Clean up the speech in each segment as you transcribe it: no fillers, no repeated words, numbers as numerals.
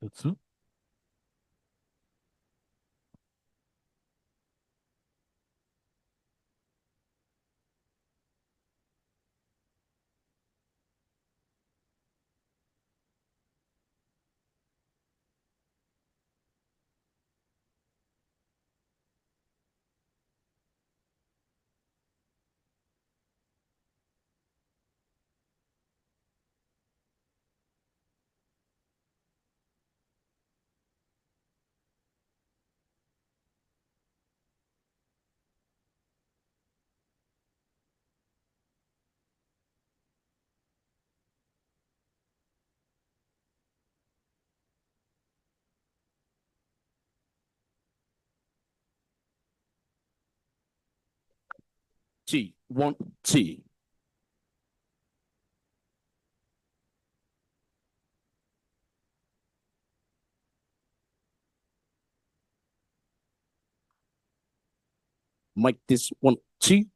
That's it. T, 1, T. Mic this 1, T.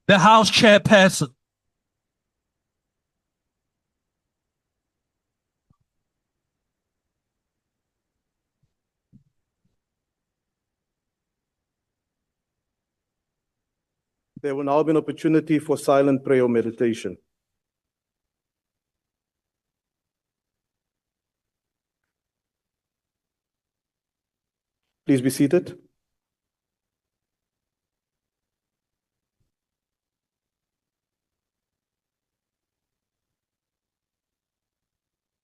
The House Chairperson. There will now be an opportunity for silent prayer or meditation. Please be seated.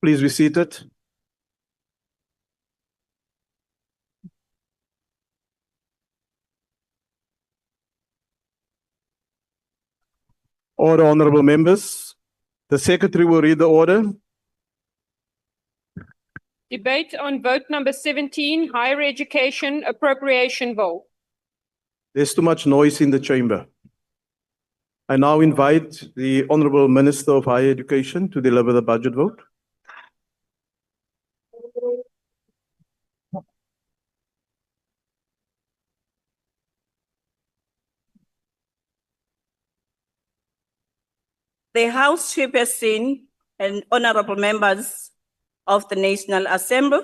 Please be seated. Order, honorable members. The secretary will read the order. Debate on vote number 17, Higher Education Appropriation Bill. There's too much noise in the chamber. I now invite the Honorable Minister of Higher Education to deliver the budget vote. The House Chairperson and honorable members of the National Assembly,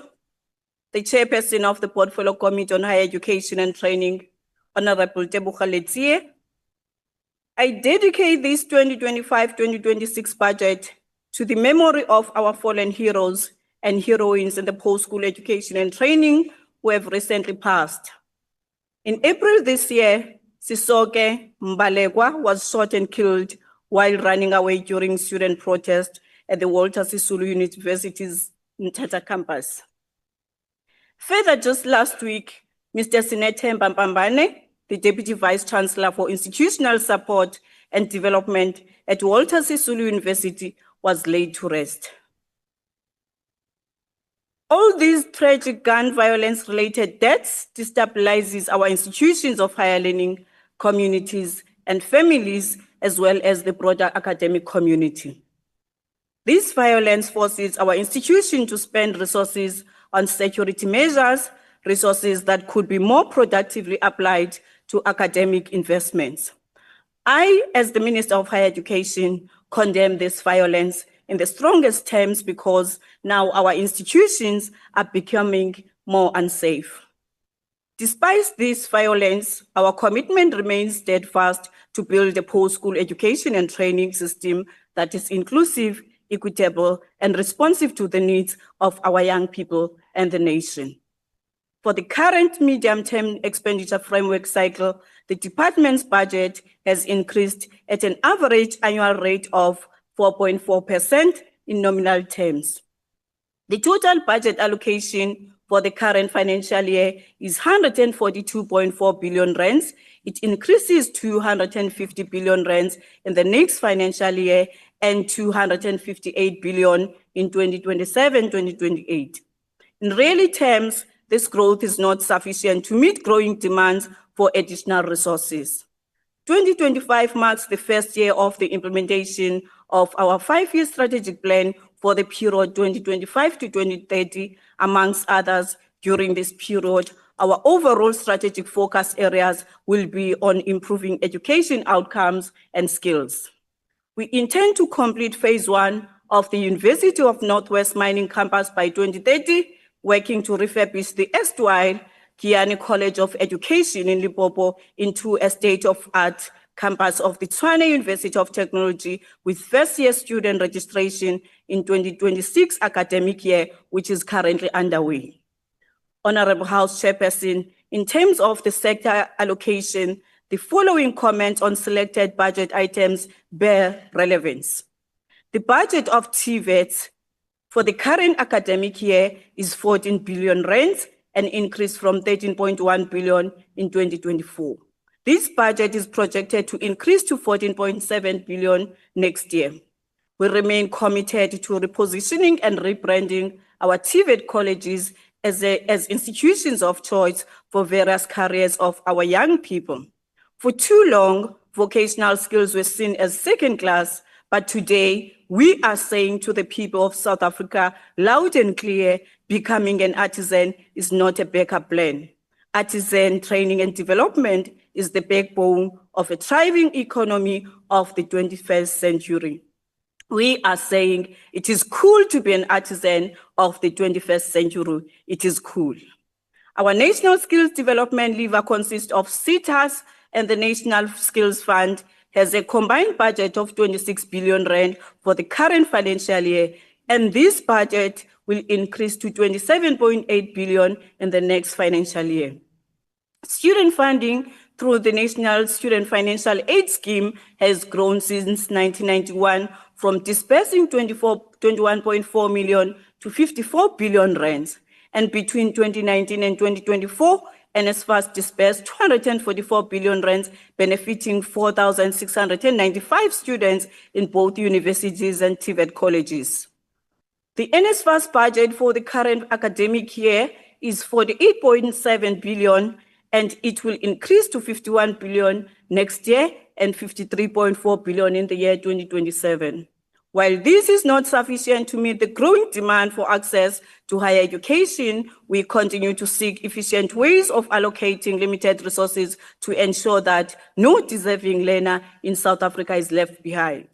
the Chairperson of the Portfolio Committee on Higher Education and Training, Honorable Teboga Letsie, I dedicate this 2025-2026 budget to the memory of our fallen heroes and heroines in the post-school education and training who have recently passed. In April this year, Sisoke Mbalekwa was shot and killed while running away during student protest at the Walter Sisulu University's Mthatha campus. Further, just last week, Mr. Sinethemba Mpambane, the Deputy Vice Chancellor for Institutional Support and Development at Walter Sisulu University, was laid to rest. All these tragic gun violence-related deaths destabilizes our institutions of higher learning, communities, and families, as well as the broader academic community. This violence forces our institution to spend resources on security measures, resources that could be more productively applied to academic investments. I, as the Minister of Higher Education, condemn this violence in the strongest terms because now our institutions are becoming more unsafe. Despite this violence, our commitment remains steadfast to build a post-school education and training system that is inclusive, equitable, and responsive to the needs of our young people and the nation. For the current medium-term expenditure framework cycle, the department's budget has increased at an average annual rate of 4.4% in nominal terms. The total budget allocation for the current financial year is 142.4 billion rands. It increases to 150 billion rands in the next financial year and 258 billion in 2027-2028. In real terms, this growth is not sufficient to meet growing demands for additional resources. 2025 marks the first year of the implementation of our 5-year strategic plan for the period 2025 to 2030. Amongst others, during this period, our overall strategic focus areas will be on improving education outcomes and skills. We intend to complete phase 1 of the University of Northwest Mining Campus by 2030, working to refurbish the erstwhile Kiani College of Education in Limpopo into a state-of-art campus of the Tshwane University of Technology with first-year student registration in 2026 academic year, which is currently underway. Honorable House Chairperson, in terms of the sector allocation, the following comments on selected budget items bear relevance. The budget of TVET for the current academic year is 14 billion rands, an increase from 13.1 billion in 2024. This budget is projected to increase to 14.7 billion next year. We remain committed to repositioning and rebranding our TVET colleges as institutions of choice for various careers of our young people. For too long, vocational skills were seen as second class, but today we are saying to the people of South Africa loud and clear, becoming an artisan is not a backup plan. Artisan training and development is the backbone of a thriving economy of the 21st century. We are saying it is cool to be an artisan of the 21st century. It is cool. Our National Skills Development Lever consists of SETAs, and the National Skills Fund has a combined budget of 26 billion rand for the current financial year, and this budget will increase to 27.8 billion in the next financial year. Student funding through the National Student Financial Aid Scheme has grown since 1991 from disbursing 21.4 million to 54 billion rands. And between 2019 and 2024, NSFAS disbursed 244 billion rands, benefiting 4,695 students in both universities and TVET colleges. The NSFAS budget for the current academic year is 48.7 billion, and it will increase to 51 billion next year and 53.4 billion in the year 2027. While this is not sufficient to meet the growing demand for access to higher education, we continue to seek efficient ways of allocating limited resources to ensure that no deserving learner in South Africa is left behind.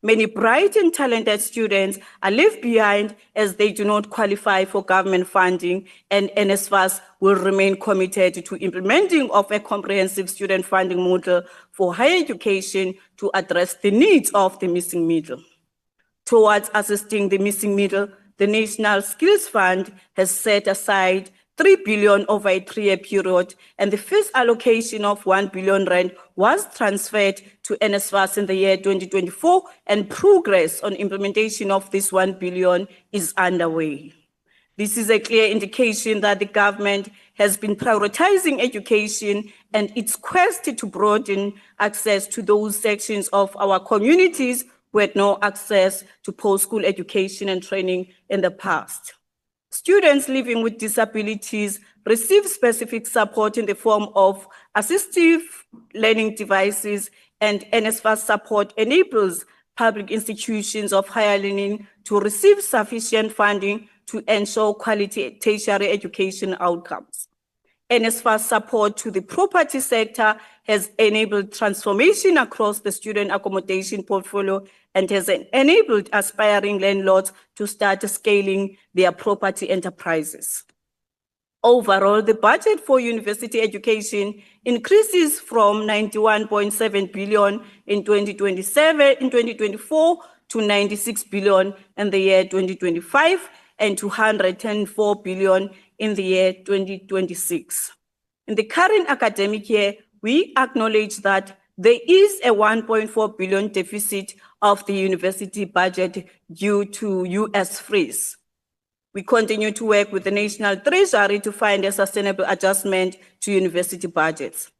Many bright and talented students are left behind as they do not qualify for government funding, and NSFAS will remain committed to implementing of a comprehensive student funding model for higher education to address the needs of the missing middle. Towards assisting the missing middle, the National Skills Fund has set aside 3 billion over a 3-year period, and the first allocation of 1 billion rand was transferred to NSFAS in the year 2024, and progress on implementation of this 1 billion is underway. This is a clear indication that the government has been prioritizing education and its quest to broaden access to those sections of our communities who had no access to post-school education and training in the past. Students living with disabilities receive specific support in the form of assistive learning devices, and NSFAS support enables public institutions of higher learning to receive sufficient funding to ensure quality tertiary education outcomes. NSFAS support to the property sector has enabled transformation across the student accommodation portfolio and has enabled aspiring landlords to start scaling their property enterprises. Overall, the budget for university education increases from 91.7 billion in 2024 to 96 billion in the year 2025 and to 104 billion in the year 2026. In the current academic year, we acknowledge that there is a 1.4 billion deficit of the university budget due to US freeze. We continue to work with the National Treasury to find a sustainable adjustment to university budgets.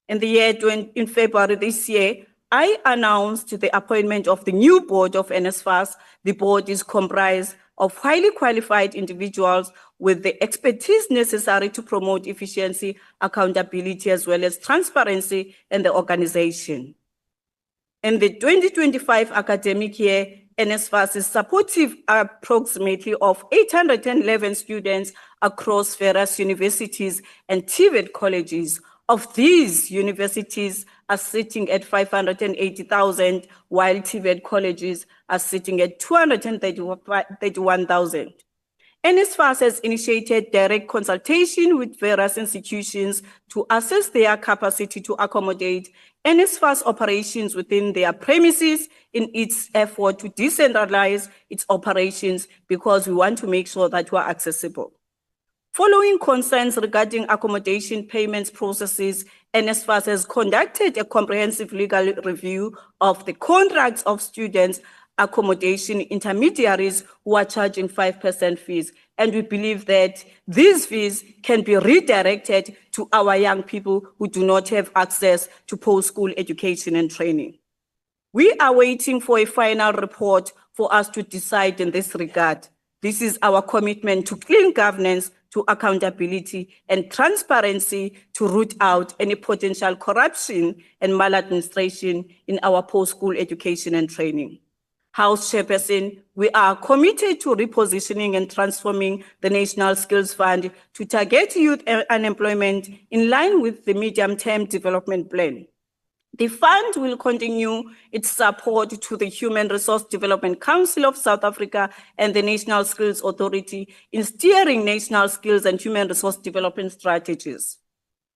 In February this year, I announced the appointment of the new board of NSFAS. The board is comprised of highly qualified individuals with the expertise necessary to promote efficiency, accountability, as well as transparency in the organization. In the 2025 academic year, NSFAS is supportive approximately of 811 students across various universities and TVET colleges. Of these, universities are sitting at 580,000, while TVET colleges are sitting at 231,000. NSFAS has initiated direct consultation with various institutions to assess their capacity to accommodate NSFAS operations within their premises in its effort to decentralize its operations because we want to make sure that we are accessible. Following concerns regarding accommodation payments processes, NSFAS has conducted a comprehensive legal review of the contracts of students accommodation intermediaries who are charging 5% fees. And we believe that these fees can be redirected to our young people who do not have access to post-school education and training. We are waiting for a final report for us to decide in this regard. This is our commitment to clean governance, to accountability and transparency to root out any potential corruption and maladministration in our post-school education and training. House Chairperson, we are committed to repositioning and transforming the National Skills Fund to target youth unemployment in line with the medium-term development plan. The fund will continue its support to the Human Resource Development Council of South Africa and the National Skills Authority in steering national skills and human resource development strategies.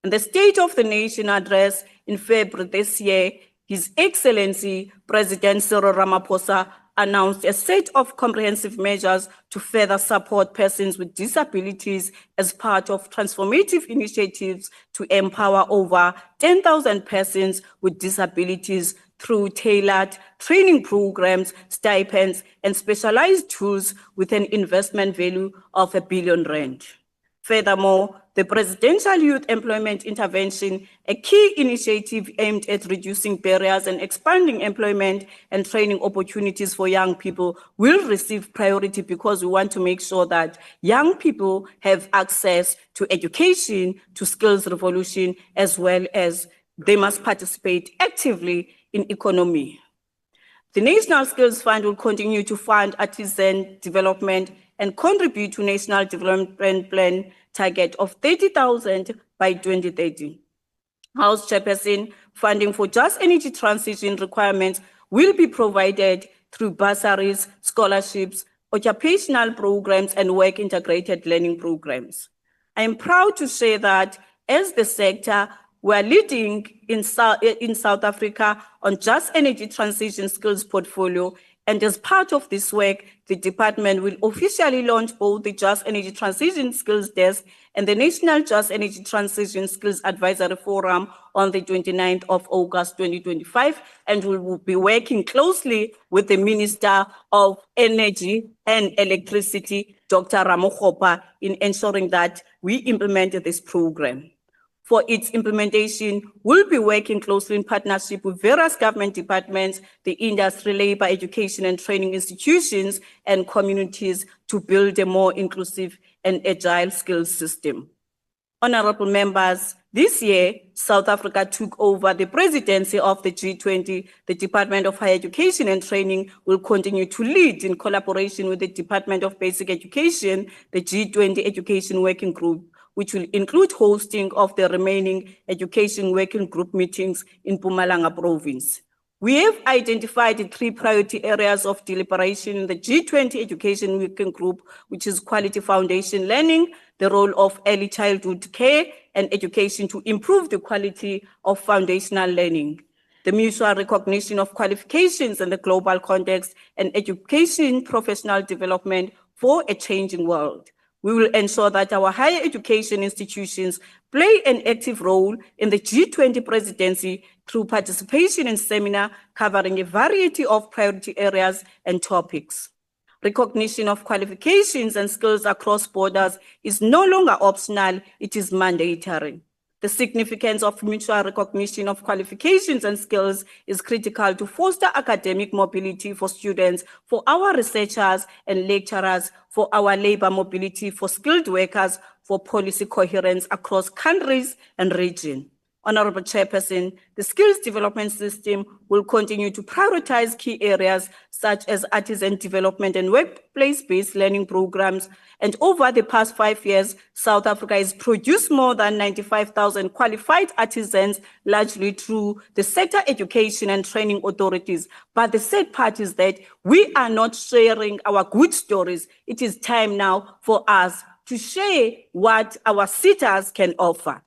In the State of the Nation address in February this year, His Excellency President Cyril Ramaphosa announced a set of comprehensive measures to further support persons with disabilities as part of transformative initiatives to empower over 10,000 persons with disabilities through tailored training programs, stipends, and specialized tools with an investment value of R1 billion. Furthermore, the Presidential Youth Employment Intervention, a key initiative aimed at reducing barriers and expanding employment and training opportunities for young people, will receive priority because we want to make sure that young people have access to education, to skills revolution, as well as they must participate actively in economy. The National Skills Fund will continue to fund artisan development and contribute to National Development Plan target of 30,000 by 2030. House Chairperson, funding for just energy transition requirements will be provided through bursaries, scholarships, occupational programs, and work-integrated learning programs. I am proud to say that as the sector, We are leading in South Africa on just energy transition skills portfolio. And as part of this work, the department will officially launch both the Just Energy Transition Skills Desk and the National Just Energy Transition Skills Advisory Forum on the 29th of August 2025, and we will be working closely with the Minister of Energy and Electricity, Dr. Ramokgopa, in ensuring that we implement this program. For its implementation, we'll be working closely in partnership with various government departments, the industry, labor, education and training institutions, and communities to build a more inclusive and agile skills system. Honorable members, this year, South Africa took over the presidency of the G20. The Department of Higher Education and Training will continue to lead in collaboration with the Department of Basic Education, the G20 Education Working Group, which will include hosting of the remaining education working group meetings in Mpumalanga province. We have identified the 3 priority areas of deliberation in the G20 Education Working Group, which is quality foundation learning, the role of early childhood care and education to improve the quality of foundational learning, the mutual recognition of qualifications in the global context, and education professional development for a changing world. We will ensure that our higher education institutions play an active role in the G20 presidency through participation in seminars covering a variety of priority areas and topics. Recognition of qualifications and skills across borders is no longer optional, it is mandatory. The significance of mutual recognition of qualifications and skills is critical to foster academic mobility for students, for our researchers and lecturers, for our labor mobility, for skilled workers, for policy coherence across countries and regions. Honorable Chairperson, the skills development system will continue to prioritize key areas such as artisan development and workplace-based learning programs. And over the past 5 years, South Africa has produced more than 95,000 qualified artisans, largely through the sector education and training authorities. But the sad part is that we are not sharing our good stories. It is time now for us to share what our sitters can offer.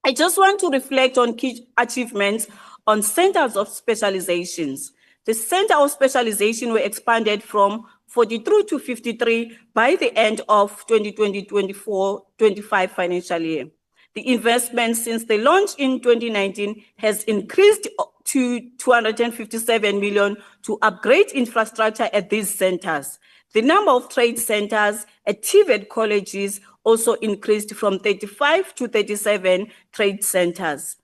I just want to reflect on key achievements on centers of specializations. The center of specialization were expanded from 43 to 53 by the end of 2020-24-25 financial year. The investment since the launch in 2019 has increased to 257 million to upgrade infrastructure at these centers. The number of trade centers at TVET colleges also increased from 35 to 37 trade centers.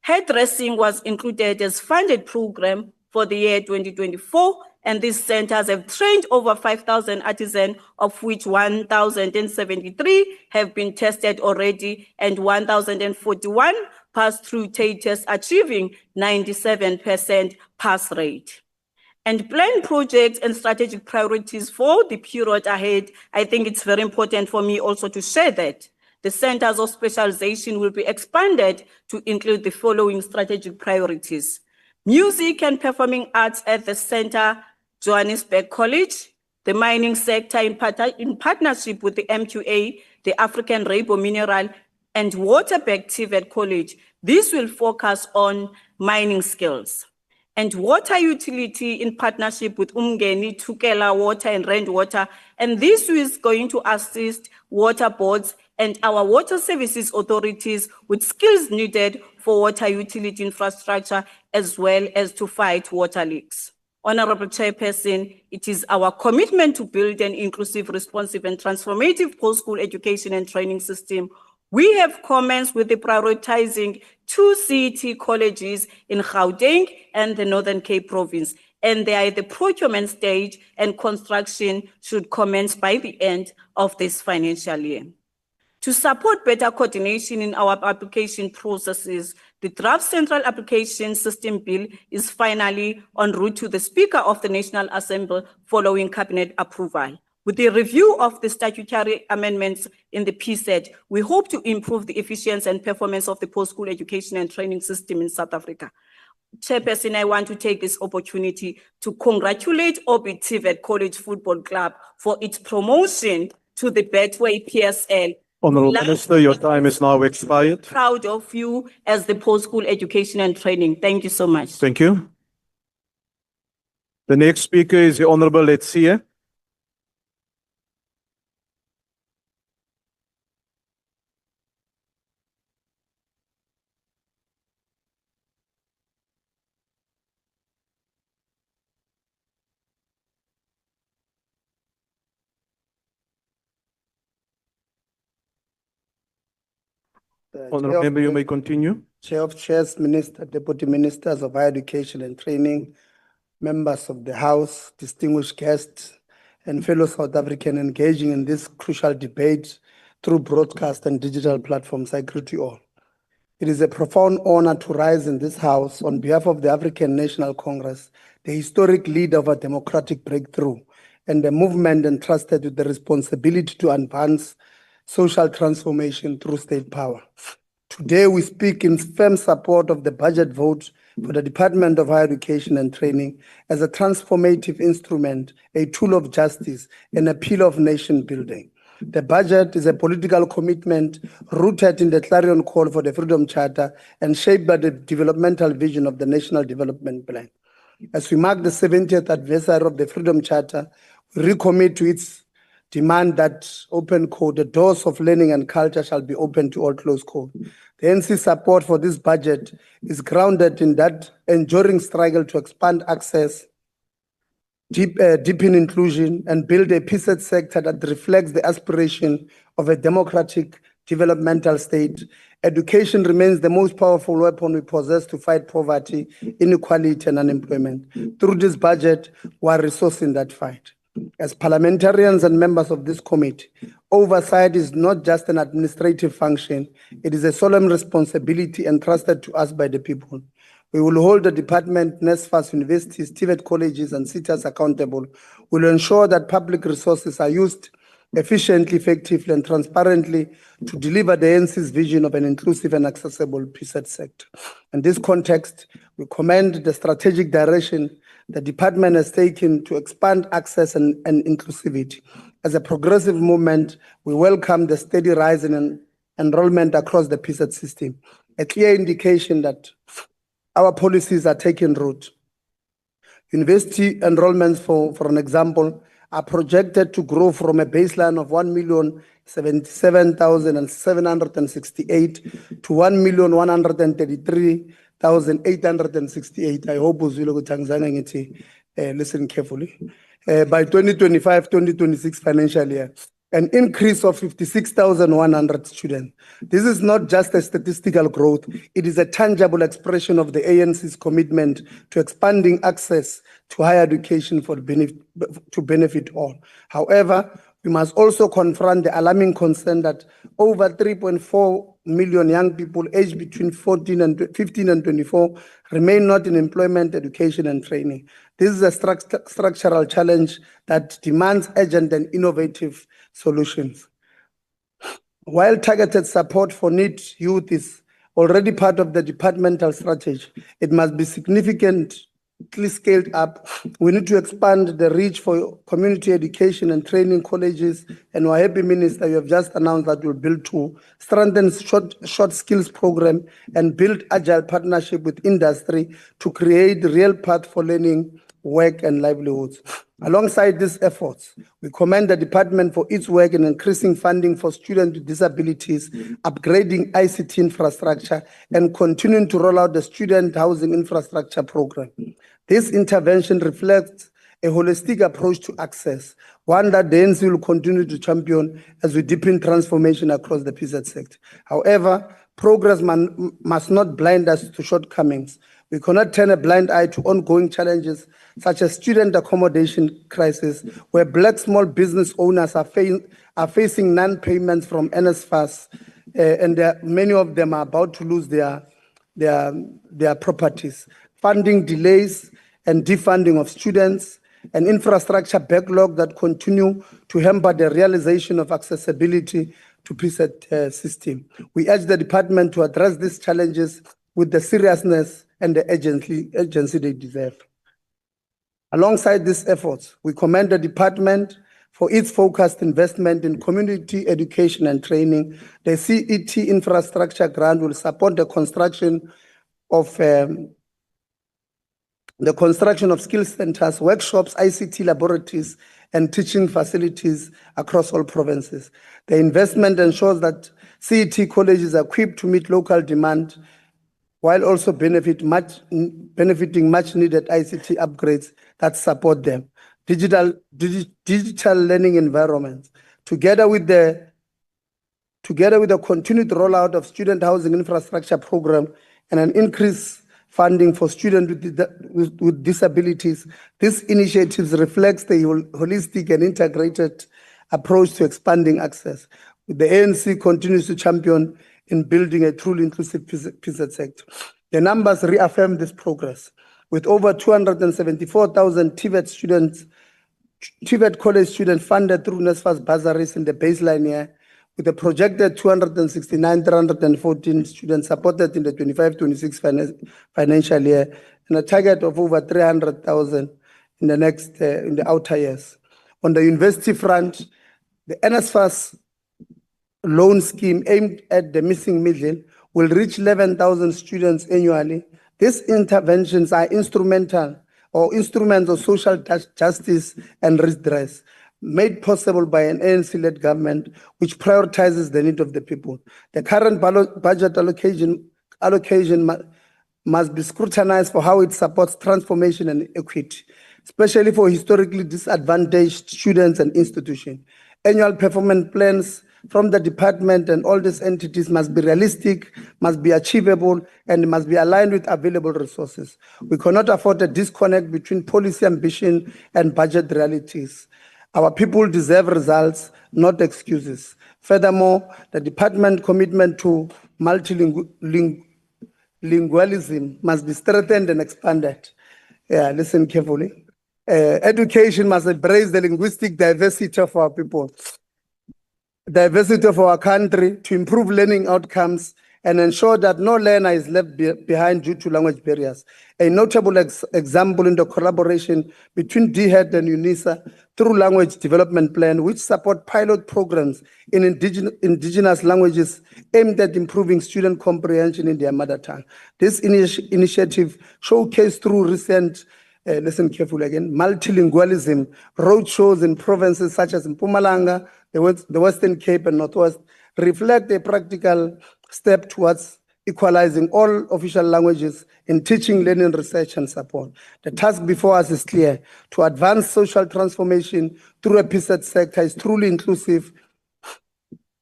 Hairdressing was included as funded program for the year 2024, and these centers have trained over 5,000 artisans, of which 1,073 have been tested already and 1,041 passed through trade tests, achieving 97% pass rate. And plan projects and strategic priorities for the period ahead. I think it's very important for me also to share that the centers of specialization will be expanded to include the following strategic priorities: music and performing arts at the Center, Johannesburg College, the mining sector in partnership with the MQA, the African Rainbow Mineral, and Waterberg TVET College. This will focus on mining skills. And water utility in partnership with Umgeni, Tukela Water and Rand Water. And this is going to assist water boards and our water services authorities with skills needed for water utility infrastructure, as well as to fight water leaks. Honorable Chairperson, it is our commitment to build an inclusive, responsive and transformative post-school education and training system. We have commenced with the prioritizing 2 CET colleges in Gauteng and the Northern Cape Province, and they are at the procurement stage and construction should commence by the end of this financial year. To support better coordination in our application processes, the draft Central Application System Bill is finally en route to the Speaker of the National Assembly following Cabinet approval. With the review of the statutory amendments in the PSET, we hope to improve the efficiency and performance of the post-school education and training system in South Africa. Chairperson, I want to take this opportunity to congratulate TVET College Football Club for its promotion to the Betway PSL. Honorable Last- Minister, your time is now expired. Proud of you as the post-school education and training. Thank you so much. Thank you. The next speaker is the Honorable Letsie. Honorable Member, you may continue. Chair of Chairs, Minister, Deputy Ministers of Higher Education and Training, members of the House, distinguished guests, and fellow South African engaging in this crucial debate through broadcast and digital platforms, I greet you all. It is a profound honor to rise in this House on behalf of the African National Congress, the historic leader of a democratic breakthrough, and the movement entrusted with the responsibility to advance social transformation through state power. Today, we speak in firm support of the budget vote for the Department of Higher Education and Training as a transformative instrument, a tool of justice, and a pillar of nation building. The budget is a political commitment rooted in the clarion call for the Freedom Charter and shaped by the developmental vision of the National Development Plan. As we mark the 70th anniversary of the Freedom Charter, we recommit to its demand that open code, the doors of learning and culture shall be open to all closed code. The NC support for this budget is grounded in that enduring struggle to expand access, deepen inclusion, and build a peace sector that reflects the aspiration of a democratic developmental state. Education remains the most powerful weapon we possess to fight poverty, inequality, and unemployment. Through this budget, we are resourcing that fight. As parliamentarians and members of this committee, oversight is not just an administrative function, it is a solemn responsibility entrusted to us by the people. We will hold the department, NSFAS, universities, TVET colleges, and CITAs accountable. We will ensure that public resources are used efficiently, effectively, and transparently to deliver the NC's vision of an inclusive and accessible PSET sector. In this context, we commend the strategic direction the department has taken to expand access and inclusivity. As a progressive movement, we welcome the steady rise in enrollment across the PSET system, a clear indication that our policies are taking root. University enrollments, for an example, are projected to grow from a baseline of 1,077,768 to 1,133,868. I hope listen carefully. By 2025-2026 financial year, an increase of 56,100 students. This is not just a statistical growth, it is a tangible expression of the ANC's commitment to expanding access to higher education to benefit all. However, we must also confront the alarming concern that over 3.4 million young people aged between 15 and 24 remain not in employment, education, and training. This is a structural challenge that demands urgent and innovative solutions. While targeted support for need youth is already part of the departmental strategy, it must be significantly scaled up. We need to expand the reach for community education and training colleges, and we're happy, Minister, you have just announced that you'll build 2, strengthen short skills program, and build agile partnership with industry to create real path for learning, work, and livelihoods. Alongside these efforts, we commend the department for its work in increasing funding for students with disabilities, upgrading ICT infrastructure, and continuing to roll out the student housing infrastructure program. This intervention reflects a holistic approach to access, one that the ANC will continue to champion as we deepen transformation across the PSET sector. However, progress must not blind us to shortcomings. We cannot turn a blind eye to ongoing challenges such as student accommodation crisis, where Black small business owners are facing non-payments from NSFAS, and many of them are about to lose their properties. Funding delays and defunding of students, an infrastructure backlog that continue to hamper the realization of accessibility to PSET system. We urge the department to address these challenges with the seriousness and the urgency they deserve. Alongside these efforts, we commend the department for its focused investment in community education and training. The CET infrastructure grant will support the construction of skill centers, workshops, ICT laboratories, and teaching facilities across all provinces. The investment ensures that CET colleges are equipped to meet local demand while also benefiting much needed ICT upgrades that support them. Digital learning environments, together with the continued rollout of student housing infrastructure program and an increased funding for students with disabilities, these initiatives reflects the holistic and integrated approach to expanding access. The ANC continues to champion in building a truly inclusive PZ sector. The numbers reaffirm this progress, with over 274,000 TVET college students funded through NSFAS bursaries in the baseline year, with a projected 269,314 students supported in the 25-26 financial year, and a target of over 300,000 in the outer years. On the university front, the NSFAS loan scheme aimed at the missing middle will reach 11,000 students annually. These interventions are instruments of social justice and redress, made possible by an ANC-led government which prioritizes the need of the people. The current budget allocation must be scrutinized for how it supports transformation and equity, especially for historically disadvantaged students and institutions. Annual performance plans from the department and all these entities must be realistic, must be achievable, and must be aligned with available resources. We cannot afford a disconnect between policy ambition and budget realities. Our people deserve results, not excuses. Furthermore, the department commitment to multilingualism must be strengthened and expanded. Yeah, listen carefully. Education must embrace the linguistic diversity of our people, diversity of our country, to improve learning outcomes and ensure that no learner is left behind due to language barriers. A notable example in the collaboration between DHET and UNISA through Language Development Plan, which support pilot programs in indigenous languages aimed at improving student comprehension in their mother tongue. This initiative showcased through recent listen carefully again, multilingualism, roadshows in provinces such as Mpumalanga, the Western Cape and Northwest, reflect a practical step towards equalizing all official languages in teaching, learning, research, and support. The task before us is clear: to advance social transformation through a PZ sector is truly inclusive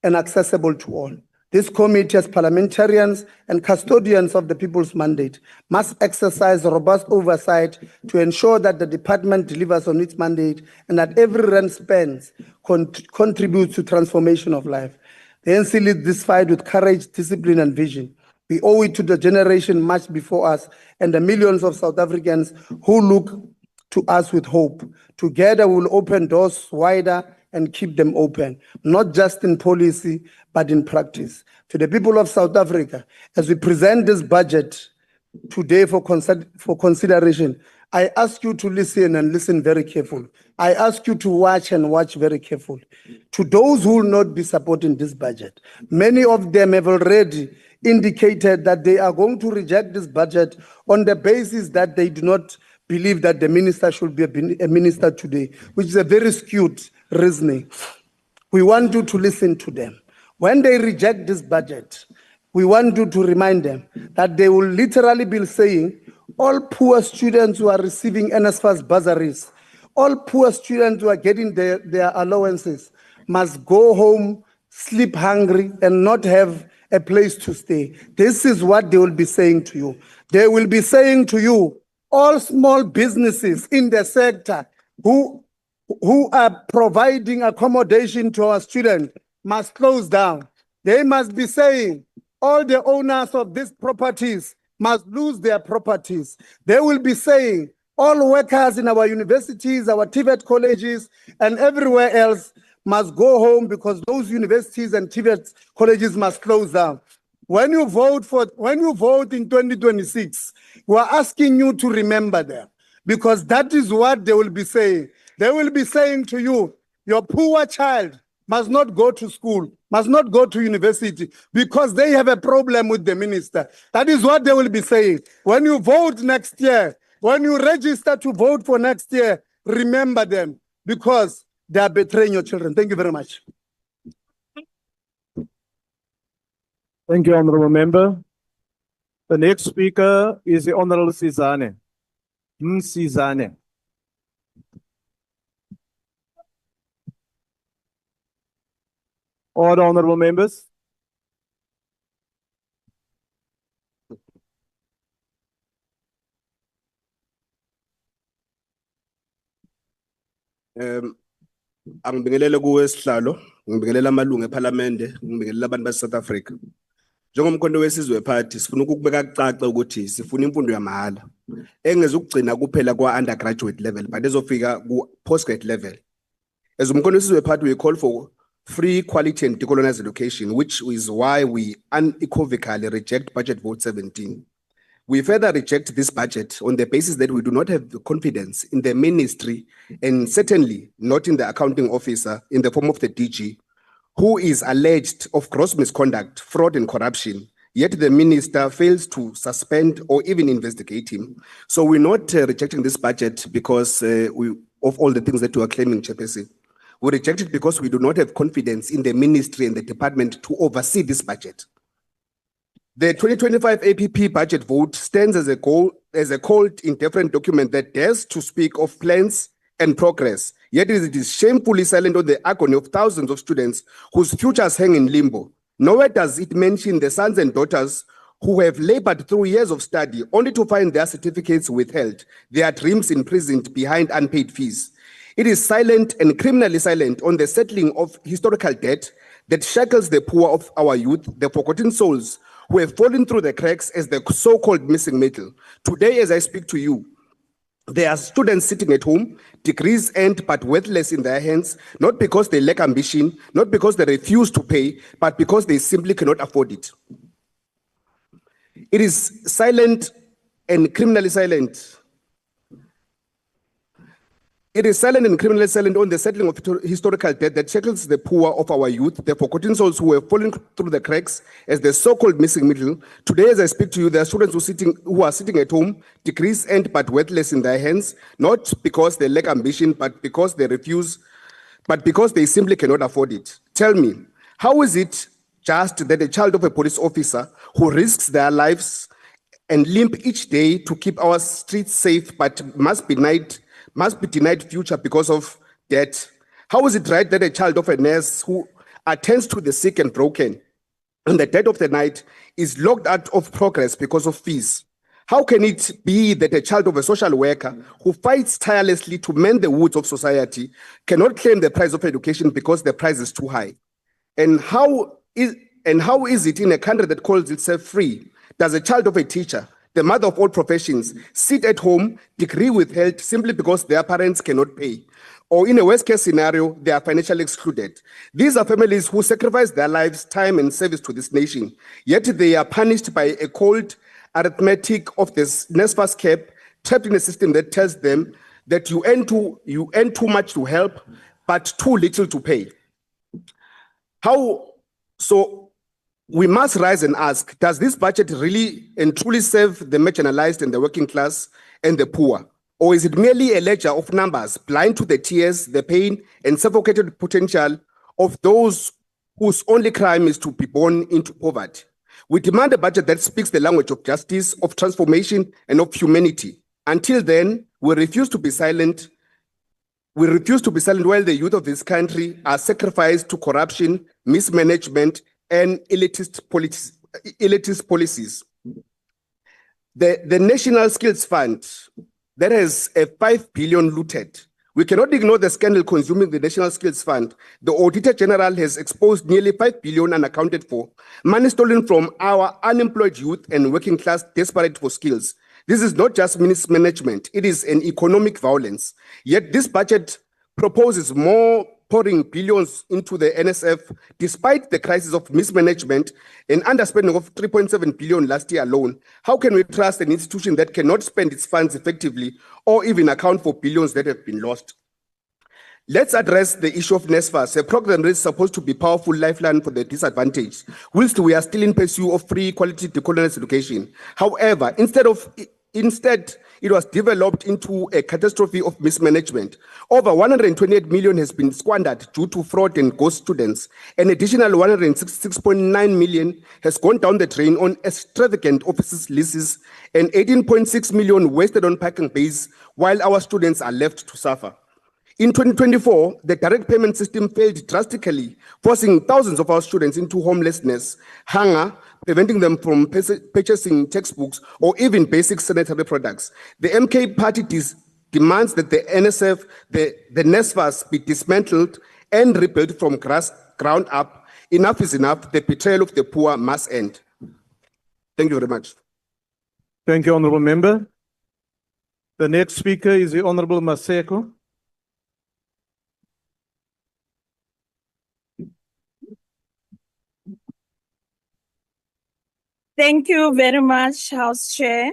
and accessible to all. This committee, as parliamentarians and custodians of the people's mandate, must exercise robust oversight to ensure that the department delivers on its mandate and that every rand spent contributes to transformation of life. The ANC leads this fight with courage, discipline, and vision. We owe it to the generation much before us and the millions of South Africans who look to us with hope. Together, we will open doors wider and keep them open, not just in policy, but in practice. To the people of South Africa, as we present this budget today for consideration, I ask you to listen and listen very carefully. I ask you to watch and watch very carefully. To those who will not be supporting this budget, many of them have already indicated that they are going to reject this budget on the basis that they do not believe that the minister should be a minister today, which is a very skewed reasoning. We want you to listen to them. When they reject this budget, we want you to remind them that they will literally be saying all poor students who are receiving NSFAS bursaries, all poor students who are getting their allowances must go home, sleep hungry, and not have a place to stay. This is what they will be saying to you. They will be saying to you, all small businesses in the sector who are providing accommodation to our students must close down. They must be saying all the owners of these properties must lose their properties. They will be saying all workers in our universities, our TVET colleges, and everywhere else must go home because those universities and TVET colleges must close down. When you vote in 2026, we are asking you to remember them, because that is what they will be saying. They will be saying to you, Your poor child must not go to school, must not go to university because they have a problem with the minister. That is what they will be saying. When you vote next year, when you register to vote for next year, remember them because they are betraying your children. Thank you very much. Thank you, Honorable Member. The next speaker is the Honorable Sizane. Sizane. Order, Honorable Members. Angibingelele kuwe sihlalo, ngibingelela amalungu eParliament, ngibingelela abantu base-South Africa. Njengomkhonto wesizwe party sifuna ukubeka kucace ukuthi sifuna imfundo yamahhala engezukugcina kuphela kwa-undergraduate level but ezofika ku-postgrad level. As umkhonto wesizwe party we call for free, quality and decolonized education, which is why we unequivocally reject budget vote 17. We further reject this budget on the basis that we do not have the confidence in the ministry and certainly not in the accounting officer in the form of the DG, who is alleged of gross misconduct, fraud and corruption, yet the minister fails to suspend or even investigate him. So we're not rejecting this budget because of all the things that you are claiming, Chairperson. We reject it because we do not have confidence in the ministry and the department to oversee this budget. The 2025 APP budget vote stands as a cold, indifferent document that dares to speak of plans and progress, yet it is shamefully silent on the agony of thousands of students whose futures hang in limbo. Nowhere does it mention the sons and daughters who have labored through years of study only to find their certificates withheld, their dreams imprisoned behind unpaid fees. It is silent and criminally silent on the settling of historical debt that shackles the poor of our youth, the forgotten souls who have fallen through the cracks as the so-called missing middle. Today, as I speak to you, there are students sitting at home, degrees earned but worthless in their hands, not because they lack ambition, not because they refuse to pay, but because they simply cannot afford it. It is silent and criminally silent. It is silent and criminally silent on the settling of historical debt that shackles the poor of our youth, the forgotten souls who have fallen through the cracks as the so-called missing middle. Today, as I speak to you, there are students who are sitting at home, degrees earned but worthless in their hands, not because they lack ambition, but because they refuse, but because they simply cannot afford it. Tell me, how is it just that a child of a police officer who risks their lives and limp each day to keep our streets safe but must be denied future because of debt? How is it right that a child of a nurse who attends to the sick and broken in the dead of the night is locked out of progress because of fees? How can it be that a child of a social worker who fights tirelessly to mend the woods of society cannot claim the price of education because the price is too high? And how is it in a country that calls itself free, does a child of a teacher, the mother of all professions, sit at home, degree withheld simply because their parents cannot pay? Or in a worst case scenario, they are financially excluded. These are families who sacrifice their lives, time and service to this nation, yet they are punished by a cold arithmetic of this NSFAS cap, trapped in a system that tells them that you earn too much to help, but too little to pay. So we must rise and ask, does this budget really and truly serve the marginalized and the working class and the poor? Or is it merely a ledger of numbers, blind to the tears, the pain, and suffocated potential of those whose only crime is to be born into poverty? We demand a budget that speaks the language of justice, of transformation, and of humanity. Until then, we refuse to be silent. We refuse to be silent while the youth of this country are sacrificed to corruption, mismanagement, and elitist policies. The National Skills Fund that has a 5 billion looted. We cannot ignore the scandal consuming the National Skills Fund. The Auditor General has exposed nearly 5 billion unaccounted for, money stolen from our unemployed youth and working class desperate for skills. This is not just mismanagement, it is an economic violence. Yet this budget proposes more pouring billions into the NSF, despite the crisis of mismanagement and underspending of 3.7 billion last year alone. How can we trust an institution that cannot spend its funds effectively or even account for billions that have been lost? Let's address the issue of NSFAS, a program that is supposed to be a powerful lifeline for the disadvantaged, whilst we are still in pursuit of free quality decolonized education. However, instead, it was developed into a catastrophe of mismanagement. Over 128 million has been squandered due to fraud and ghost students. An additional 166.9 million has gone down the drain on extravagant offices leases and 18.6 million wasted on parking bays while our students are left to suffer. In 2024, the direct payment system failed drastically, forcing thousands of our students into homelessness, hunger, preventing them from purchasing textbooks or even basic sanitary products. The MK party demands that the NSF, the NSFAS be dismantled and rebuilt from ground up. Enough is enough. The betrayal of the poor must end. Thank you very much. Thank you, Honorable Member. The next speaker is the Honorable Maseko. Thank you very much, House Chair.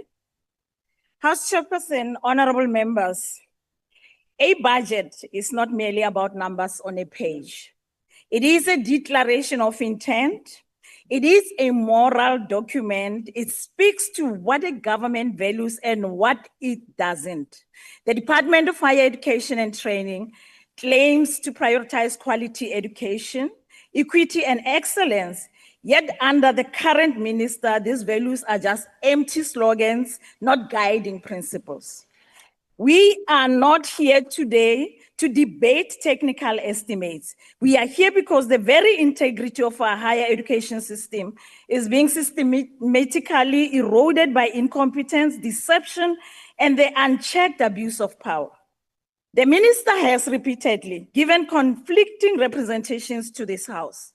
House Chairperson, honorable members, a budget is not merely about numbers on a page. It is a declaration of intent. It is a moral document. It speaks to what a government values and what it doesn't. The Department of Higher Education and Training claims to prioritize quality education, equity, and excellence. Yet under the current minister, these values are just empty slogans, not guiding principles. We are not here today to debate technical estimates. We are here because the very integrity of our higher education system is being systematically eroded by incompetence, deception, and the unchecked abuse of power. The minister has repeatedly given conflicting representations to this House.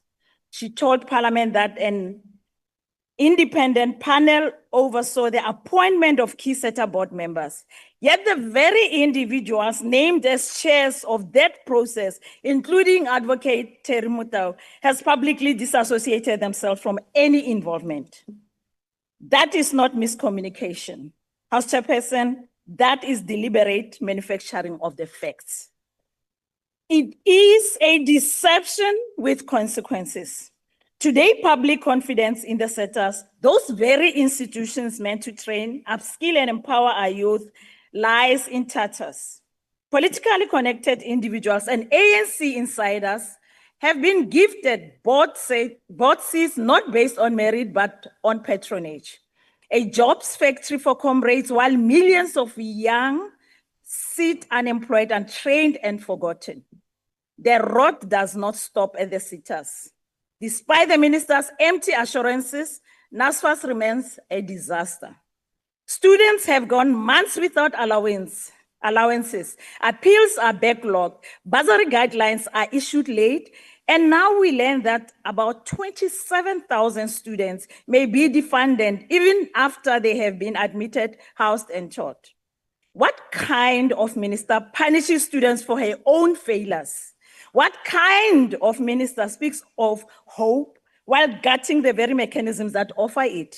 She told Parliament that an independent panel oversaw the appointment of key SETA board members. Yet the very individuals named as chairs of that process, including Advocate Terry Mutau, has publicly disassociated themselves from any involvement. That is not miscommunication. House Chairperson, that is deliberate manufacturing of the facts. It is a deception with consequences. Today, public confidence in the SETAs, those very institutions meant to train, upskill, and empower our youth, lies in tatters. Politically connected individuals and ANC insiders have been gifted board seats not based on merit but on patronage. A jobs factory for comrades while millions of young sit unemployed, untrained, and forgotten. The road does not stop at the sitters. Despite the minister's empty assurances, NSFAS remains a disaster. Students have gone months without allowances. Appeals are backlogged. Bursary guidelines are issued late. And now we learn that about 27,000 students may be defunded even after they have been admitted, housed, and taught. What kind of minister punishes students for her own failures? What kind of minister speaks of hope while gutting the very mechanisms that offer it?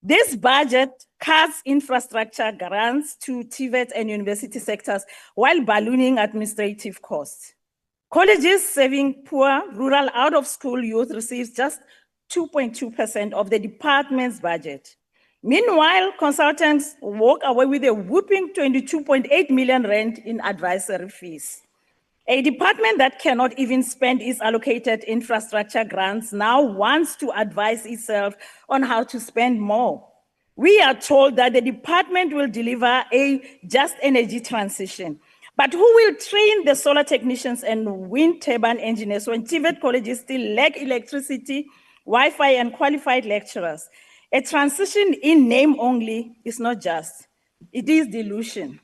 This budget cuts infrastructure grants to TVET and university sectors while ballooning administrative costs. Colleges serving poor, rural, out-of-school youth receives just 2.2% of the department's budget. Meanwhile, consultants walk away with a whooping 22.8 million rand in advisory fees. A department that cannot even spend its allocated infrastructure grants now wants to advise itself on how to spend more. We are told that the department will deliver a just energy transition. But who will train the solar technicians and wind turbine engineers when TVET colleges still lack electricity, Wi-Fi, and qualified lecturers? A transition in name only is not just, it is delusion.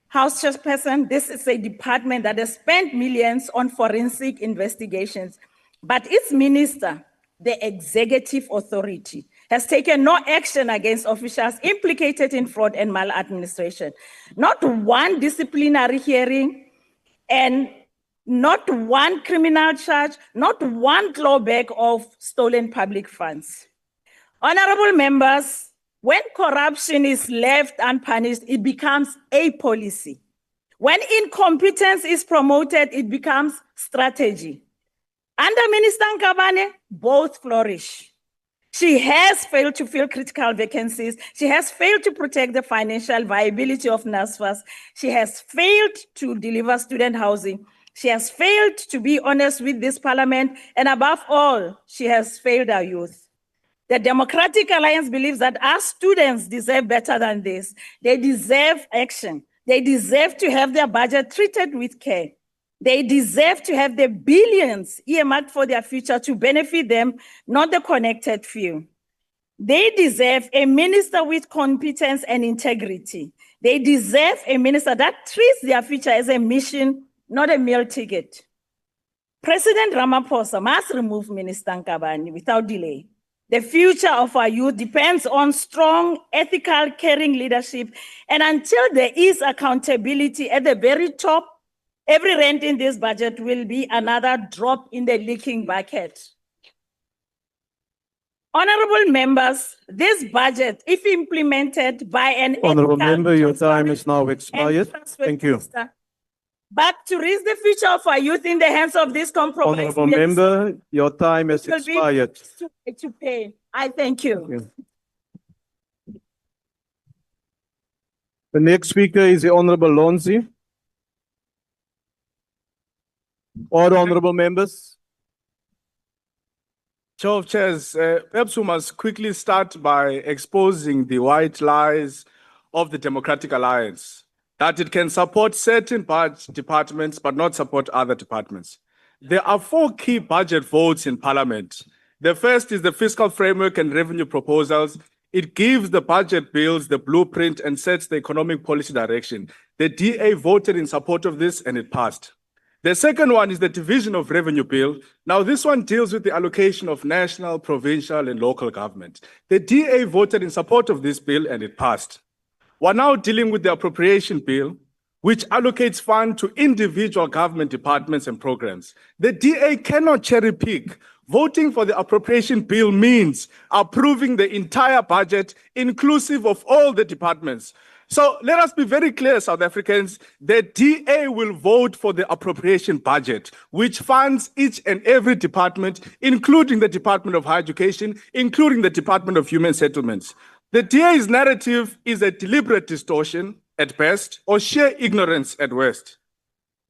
House Chairperson, this is a department that has spent millions on forensic investigations, but its minister, the executive authority, has taken no action against officials implicated in fraud and maladministration. Not one disciplinary hearing, and not one criminal charge, not one clawback of stolen public funds. Honorable members, when corruption is left unpunished, it becomes a policy. When incompetence is promoted, it becomes strategy. Under Minister Nkabane, both flourish. She has failed to fill critical vacancies. She has failed to protect the financial viability of NSFAS. She has failed to deliver student housing. She has failed to be honest with this parliament. And above all, she has failed our youth. The Democratic Alliance believes that our students deserve better than this. They deserve action. They deserve to have their budget treated with care. They deserve to have the billions earmarked for their future to benefit them, not the connected few. They deserve a minister with competence and integrity. They deserve a minister that treats their future as a mission, not a meal ticket. President Ramaphosa must remove Minister Nkabane without delay. The future of our youth depends on strong, ethical, caring leadership. And until there is accountability at the very top, every rent in this budget will be another drop in the leaking bucket. Honorable members, this budget, if implemented by an Honorable ethical, member, your time transparent, is now and expired. trustworthy Thank you. minister, but to raise the future of our youth in the hands of this compromise, Honorable member, your time has will be expired. to pay. I thank you. The next speaker is the Honorable Lonzi. All honorable members. Chair of Chairs, perhaps we must quickly start by exposing the white lies of the Democratic Alliance, that it can support certain departments but not support other departments. There are 4 key budget votes in Parliament. The first is the fiscal framework and revenue proposals. It gives the budget bills the blueprint and sets the economic policy direction. The DA voted in support of this and it passed. The second one is the division of revenue bill. Now, this one deals with the allocation of national, provincial, and local government. The DA voted in support of this bill and it passed. We're now dealing with the appropriation bill, which allocates funds to individual government departments and programs. The DA cannot cherry pick. Voting for the appropriation bill means approving the entire budget, inclusive of all the departments. So let us be very clear, South Africans, the DA will vote for the appropriation budget, which funds each and every department, including the Department of Higher Education, including the Department of Human Settlements. The DA's narrative is a deliberate distortion at best, or sheer ignorance at worst.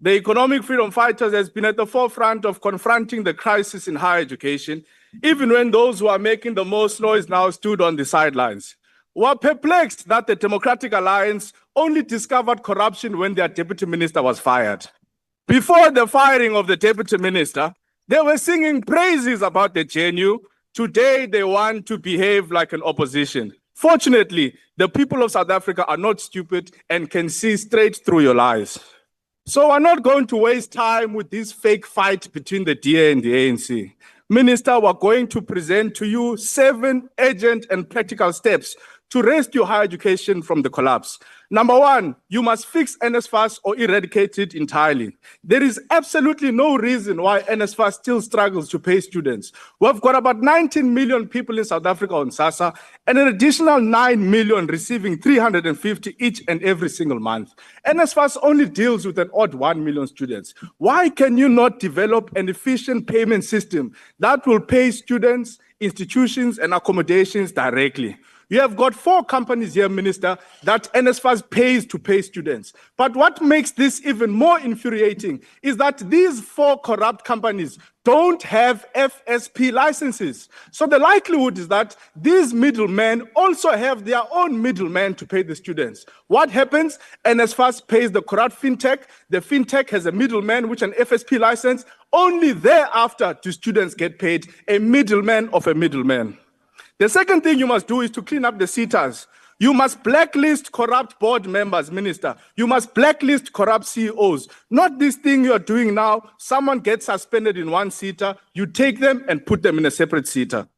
The economic freedom fighters has been at the forefront of confronting the crisis in higher education, even when those who are making the most noise now stood on the sidelines. We're perplexed that the Democratic Alliance only discovered corruption when their deputy minister was fired. Before the firing of the deputy minister, they were singing praises about the GNU. Today, they want to behave like an opposition. Fortunately, the people of South Africa are not stupid and can see straight through your lies. So we're not going to waste time with this fake fight between the DA and the ANC. Minister, we're going to present to you 7 urgent and practical steps to rescue higher education from the collapse. Number 1, you must fix NSFAS or eradicate it entirely. There is absolutely no reason why NSFAS still struggles to pay students. We've got about 19 million people in South Africa on SASA and an additional 9 million receiving 350 each and every single month. NSFAS only deals with an odd 1 million students. Why can you not develop an efficient payment system that will pay students, institutions, and accommodations directly? You have got 4 companies here, Minister, that NSFAS pays to pay students. But what makes this even more infuriating is that these 4 corrupt companies don't have FSP licenses. So the likelihood is that these middlemen also have their own middlemen to pay the students. What happens? NSFAS pays the corrupt fintech. The fintech has a middleman with an FSP license. Only thereafter do students get paid, a middleman of a middleman. The second thing you must do is to clean up the SETAs. You must blacklist corrupt board members, Minister. You must blacklist corrupt CEOs. Not this thing you're doing now. Someone gets suspended in one SETA, you take them and put them in a separate SETA.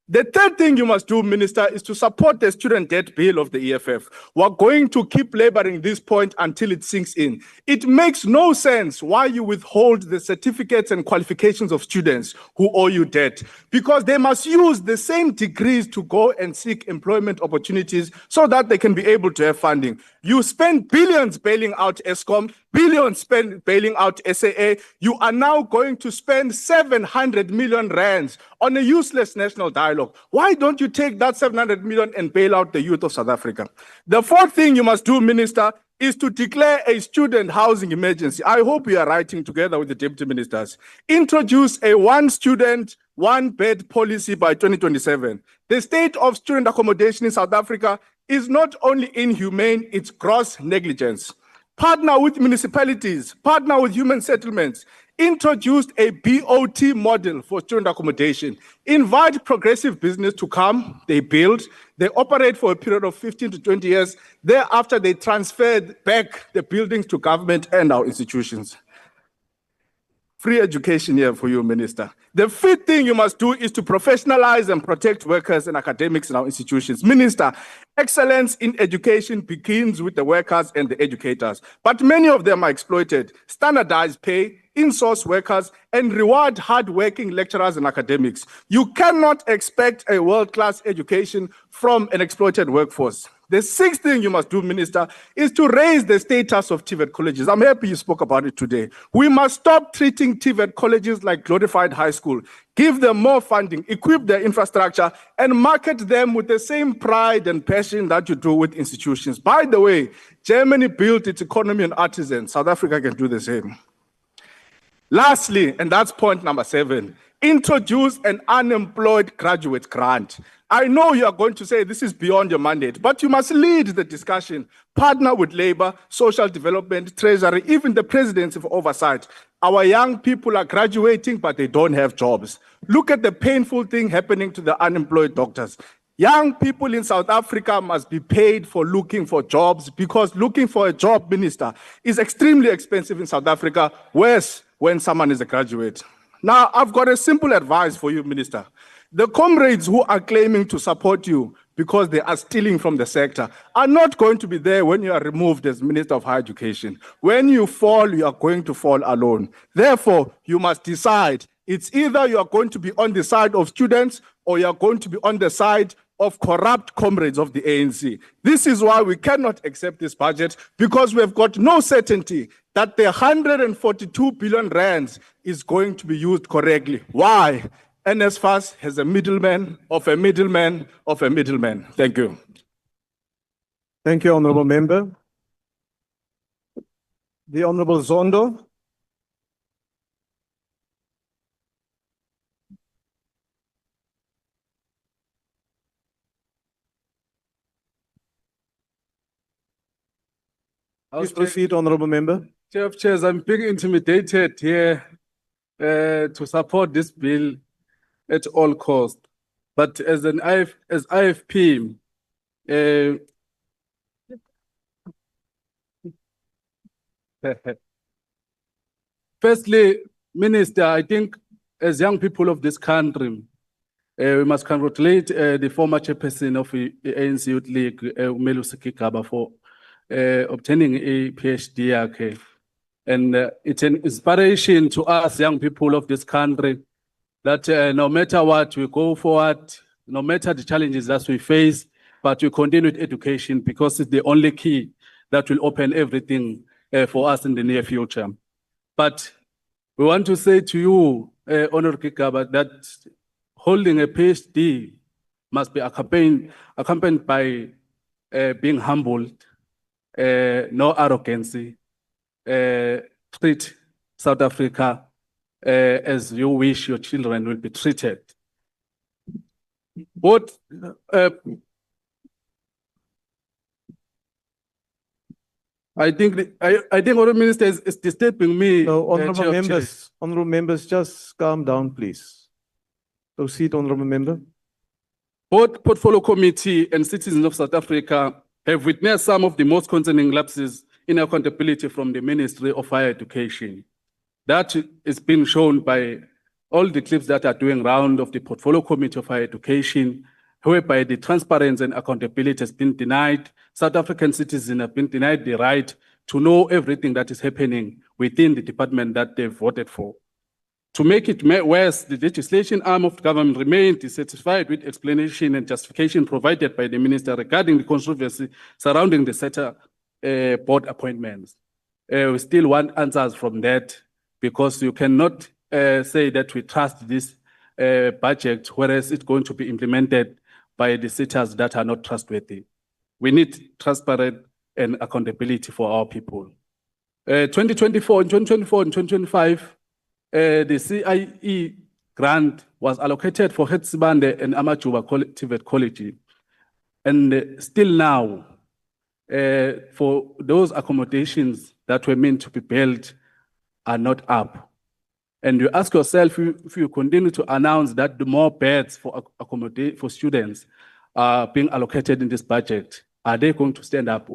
The third thing you must do, Minister, is to support the student debt bill of the EFF. We're going to keep laboring this point until it sinks in. It makes no sense why you withhold the certificates and qualifications of students who owe you debt, because they must use the same degrees to go and seek employment opportunities so that they can be able to have funding. You spend billions bailing out ESCOM billion spent bailing out SAA. You are now going to spend 700 million rands on a useless national dialogue. Why don't you take that 700 million and bail out the youth of South Africa? The fourth thing you must do, Minister, is to declare a student housing emergency. I hope we are writing together with the deputy ministers. Introduce a one student, one bed policy by 2027. The state of student accommodation in South Africa is not only inhumane, it's gross negligence. Partner with municipalities, partner with human settlements, introduced a BOT model for student accommodation. Invite progressive business to come, they build, they operate for a period of 15 to 20 years. Thereafter, they transferred back the buildings to government and our institutions. Free education here for you, Minister. The fifth thing you must do is to professionalize and protect workers and academics in our institutions. Minister, excellence in education begins with the workers and the educators, but many of them are exploited. Standardize pay, in-source workers, and reward hard-working lecturers and academics. You cannot expect a world-class education from an exploited workforce. The sixth thing you must do, Minister, is to raise the status of TVET colleges. I'm happy you spoke about it today. We must stop treating TVET colleges like glorified high school. Give them more funding, equip their infrastructure, and market them with the same pride and passion that you do with institutions. By the way, Germany built its economy on artisans. South Africa can do the same. Lastly, and that's point number 7, introduce an unemployed graduate grant. I know you are going to say this is beyond your mandate, but you must lead the discussion. Partner with labor, social development, treasury, even the presidency for oversight. Our young people are graduating, but they don't have jobs. Look at the painful thing happening to the unemployed doctors. Young people in South Africa must be paid for looking for jobs, because looking for a job, Minister, is extremely expensive in South Africa, worse when someone is a graduate. Now, I've got a simple advice for you, Minister. The comrades who are claiming to support you because they are stealing from the sector are not going to be there when you are removed as Minister of Higher Education. When you fall, you are going to fall alone. Therefore, you must decide. It's either you are going to be on the side of students or you are going to be on the side of corrupt comrades of the ANC. This is why we cannot accept this budget, because we have got no certainty that the 142 billion rands is going to be used correctly. Why? NSFAS has a middleman of a middleman of a middleman. Thank you. Thank you, Honorable Member. The Honorable Zondo. Please proceed, Honorable Member. Chair of Chairs, I'm being intimidated here to support this bill at all costs. But as IFP, firstly, Minister, I think as young people of this country, we must congratulate the former chairperson of the ANC Youth League, Umelu Sekigaba, for obtaining a PhD. Okay. And it's an inspiration to us young people of this country that no matter what, we go forward, no matter the challenges that we face, but we continue with education, because it's the only key that will open everything for us in the near future. But we want to say to you, Honorable Kigaba, that holding a PhD must be accompanied by being humbled, no arrogance, treat South Africa as you wish your children will be treated. What I think Honourable Minister is disturbing me. No, honourable members, just calm down, please. Proceed, Honourable Member. Both Portfolio Committee and citizens of South Africa have witnessed some of the most concerning lapses in accountability from the Ministry of Higher Education. That is being shown by all the clips that are doing round of the Portfolio Committee of Higher Education, whereby the transparency and accountability has been denied. South African citizens have been denied the right to know everything that is happening within the department that they voted for. To make it worse, the legislation arm of the government remained dissatisfied with explanation and justification provided by the minister regarding the controversy surrounding the SETA board appointments. We still want answers from that because you cannot say that we trust this budget, whereas it's going to be implemented by the sitters that are not trustworthy. We need transparent and accountability for our people. 2024 and 2025, the CIE grant was allocated for Hetsibande and Amajuba TVET College. And still now, for those accommodations that were meant to be built are not up. And you ask yourself if you continue to announce that the more beds for students are being allocated in this budget, are they going to stand up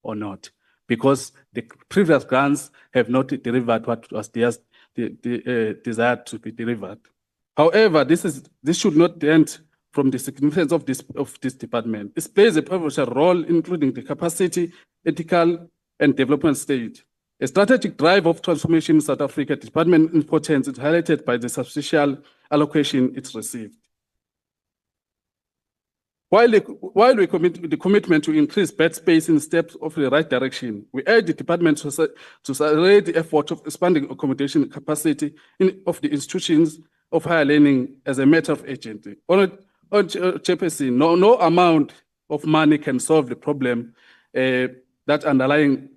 or not? Because the previous grants have not delivered what was desired to be delivered. However, this should not end from the significance of this department. It plays a pivotal role, including the capacity, ethical, and development stage. A strategic drive of transformation in South Africa, department importance is highlighted by the substantial allocation it's received. While we commit the commitment to increase bed space in steps of the right direction, we urge the department to accelerate the effort of expanding accommodation capacity of the institutions of higher learning as a matter of urgency. On Chairperson, no amount of money can solve the problem if the underlying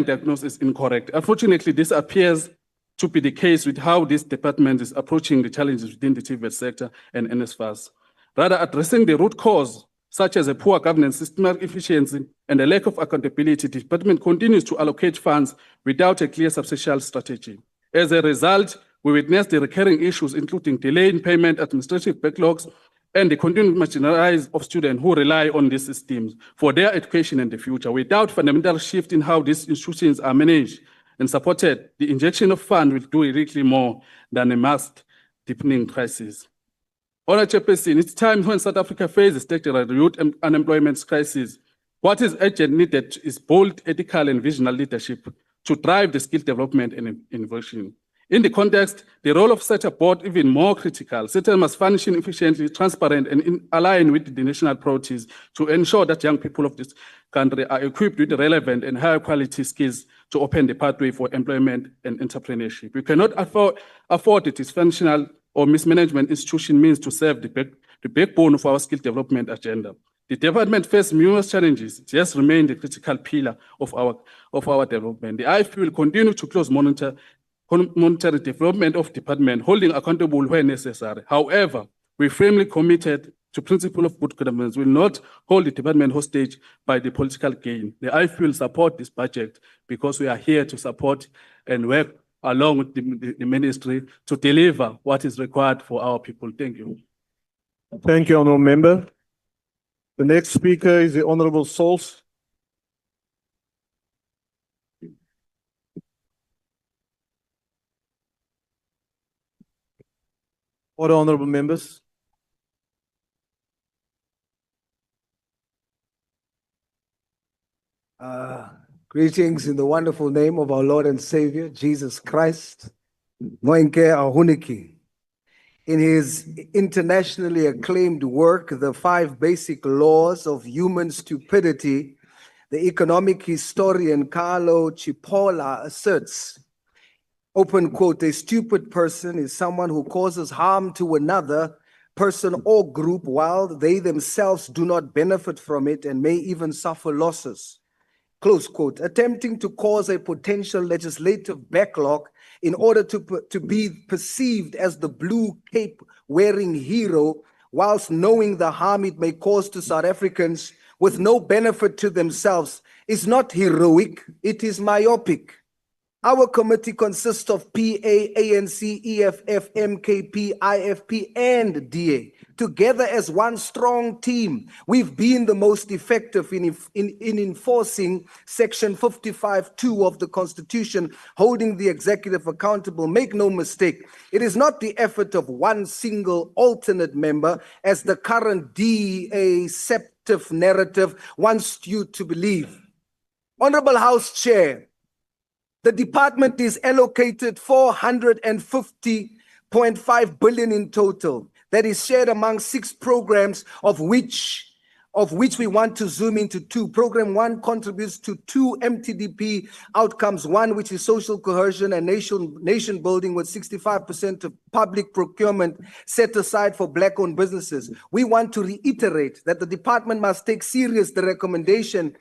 diagnosis is incorrect. Unfortunately, this appears to be the case with how this department is approaching the challenges within the TVET sector and NSFAS. Rather, addressing the root cause, such as a poor governance, systematic efficiency, and a lack of accountability, the department continues to allocate funds without a clear substantial strategy. As a result, we witness the recurring issues, including delay in payment, administrative backlogs, and the continued marginalization of students who rely on these systems for their education in the future. Without fundamental shift in how these institutions are managed and supported, the injection of funds will do really more than a mass deepening crisis. Honourable Chairperson, it's time when South Africa faces structural youth unemployment crisis. What is urgent needed is bold, ethical, and visionary leadership to drive the skill development and innovation. In the context, the role of such a board even more critical. SETA must function efficiently, transparent, and align with the national priorities to ensure that young people of this country are equipped with relevant and higher quality skills to open the pathway for employment and entrepreneurship. We cannot afford the dysfunctional or mismanagement institution means to serve the backbone of our skill development agenda. The department faces numerous challenges. It has remained a critical pillar of our development. The IFP will continue to close monitor development of department, holding accountable where necessary. However, we firmly committed to principle of good governance, will not hold the department hostage by the political gain. The IFP will support this budget because we are here to support and work along with the ministry to deliver what is required for our people. Thank you. Thank you, Honourable Member. The next speaker is the Honourable Sauls. Order, Honourable Members. Greetings in the wonderful name of our Lord and Savior, Jesus Christ. Moinke Ahuniki. In his internationally acclaimed work, The 5 Basic Laws of Human Stupidity, the economic historian Carlo Cipolla asserts, open quote, a stupid person is someone who causes harm to another person or group while they themselves do not benefit from it and may even suffer losses. Close quote, attempting to cause a potential legislative backlog in order to be perceived as the blue cape wearing hero, whilst knowing the harm it may cause to South Africans with no benefit to themselves, is not heroic, it is myopic. Our committee consists of PA, ANC, EFF, MKP, IFP, and DA. Together as one strong team, we've been the most effective in enforcing Section 55(2) of the Constitution, holding the executive accountable. Make no mistake, it is not the effort of one single alternate member, as the current deceptive narrative wants you to believe. Honorable House Chair, the department is allocated 450.5 billion in total. That is shared among 6 programs, of which of which we want to zoom into two. Program 1 contributes to 2 MTDP outcomes. One, which is social cohesion and nation building, with 65% of public procurement set aside for Black-owned businesses. We want to reiterate that the department must take serious the recommendation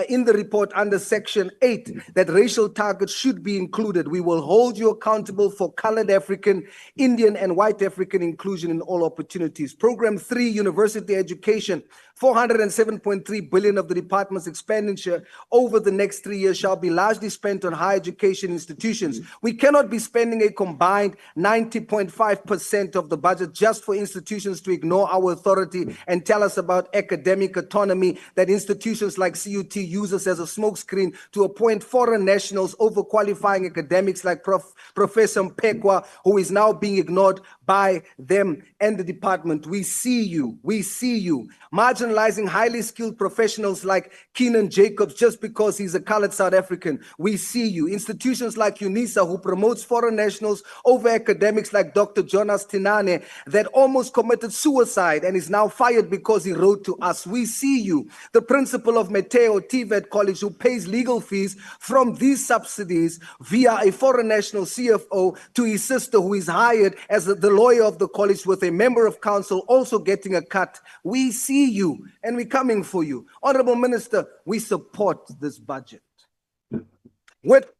in the report under Section 8 that racial targets should be included. We will hold you accountable for colored African, Indian, and white African inclusion in all opportunities. Program 3, university education, 407.3 billion of the department's expenditure over the next 3 years shall be largely spent on higher education institutions. We cannot be spending a combined 90.5% of the budget just for institutions to ignore our authority and tell us about academic autonomy, that institutions like CUT use us as a smokescreen to appoint foreign nationals, overqualifying academics like Professor Mpekwa, who is now being ignored by them and the department. We see you. Marginalizing highly skilled professionals like Keenan Jacobs just because he's a colored South African. We see you. Institutions like UNISA, who promotes foreign nationals over academics like Dr. Jonas Tinane, that almost committed suicide and is now fired because he wrote to us. We see you. The principal of Meteo TVET College, who pays legal fees from these subsidies via a foreign national CFO to his sister, who is hired as the lawyer of the college with a member of council also getting a cut. We see you and we're coming for you. Honorable Minister, we support this budget with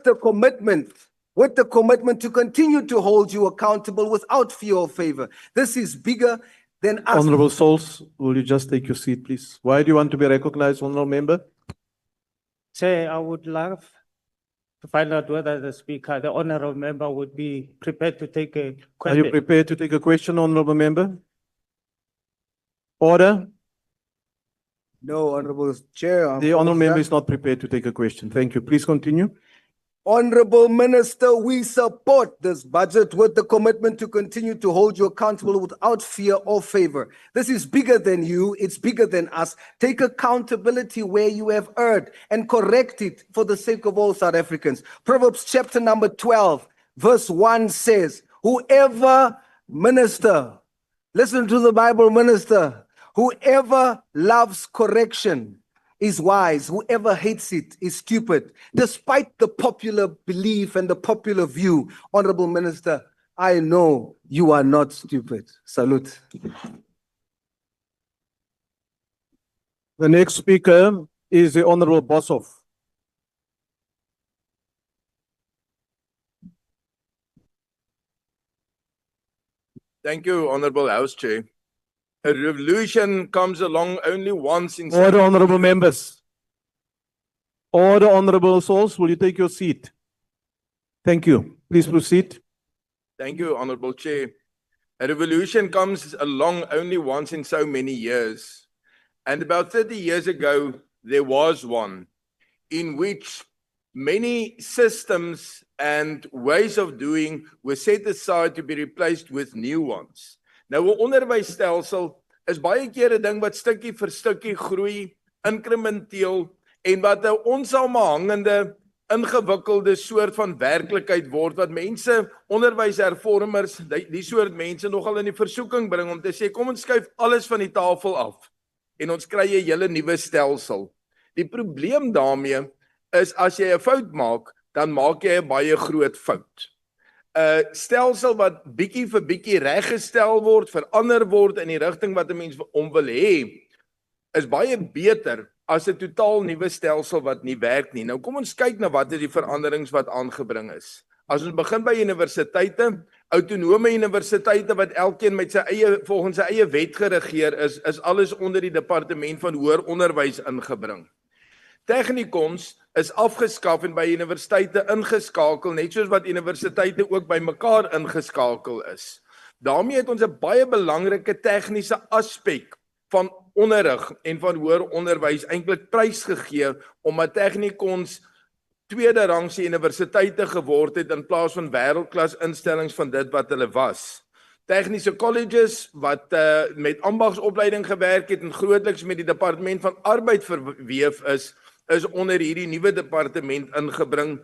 the commitment to continue to hold you accountable without fear or favor. This is bigger than us. Honorable Souls, will you just take your seat, please? Why do you want to be recognized, honorable member? Chair, I would love to find out whether the speaker, the honorable member, would be prepared to take a Are question. you prepared to take a question, honorable member? Order. No, Honorable Chair. The honorable member is not prepared to take a question. Thank you. Please continue. Honorable Minister, we support this budget with the commitment to continue to hold you accountable without fear or favor. This is bigger than you. It's bigger than us. Take accountability where you have erred and correct it for the sake of all South Africans. Proverbs chapter number 12, verse 1 says, whoever, minister, listen to the Bible, minister, whoever loves correction is wise. Whoever hates it is stupid. Despite the popular belief and the popular view, Honorable Minister, I know you are not stupid. Salute. The next speaker is the Honorable BOSA. Thank you, Honorable House Chair. A revolution comes along only once in... Order, honorable members. Order, honorable souls. Will you take your seat? Thank you. Please proceed. Thank you, Honorable Chair. A revolution comes along only once in so many years. And about 30 years ago, there was one in which many systems and ways of doing were set aside to be replaced with new ones. Nou, 'n onderwysstelsel is baie keer 'n ding wat stukkie vir stukkie groei, inkrementeel en wat 'n onsamehangende, ingewikkelde soort van werklikheid word wat mense, onderwyshervormers, die soort mense nogal in die versoeking bring om te sê kom ons skuif alles van die tafel af en ons kry 'n hele nuwe stelsel. Die probleem daarmee is as jy 'n fout maak, dan maak jy 'n baie groot fout. 'n Stelsel wat bietjie vir bietjie reggestel word, verander word in die rigting wat 'n mens om wil hê, is baie beter as 'n totaal nuwe stelsel wat nie werk nie. Nou kom ons kyk na wat is die veranderings wat aangebring is. As ons begin by universiteite, autonome universiteite wat elkeen met sy eie volgens sy eie wet geregeer is alles onder die departement van hoër onderwys ingebring. Technikons is afgeskaf en by universiteite ingeskakel, net soos wat universiteite ook by mekaar ingeskakel is. Daarmee het ons 'n baie belangrike tegniese aspek van onderrig en van hoër onderwys eintlik prysgegee, omdat technikons tweede rangse universiteite geword het in plaas van wêreldklas instellings van dit wat hulle was. Tegniese colleges wat met ambagsopleiding gewerk het en grootliks met die departement van arbeid verweef is onder hierdie nuwe departement ingebring.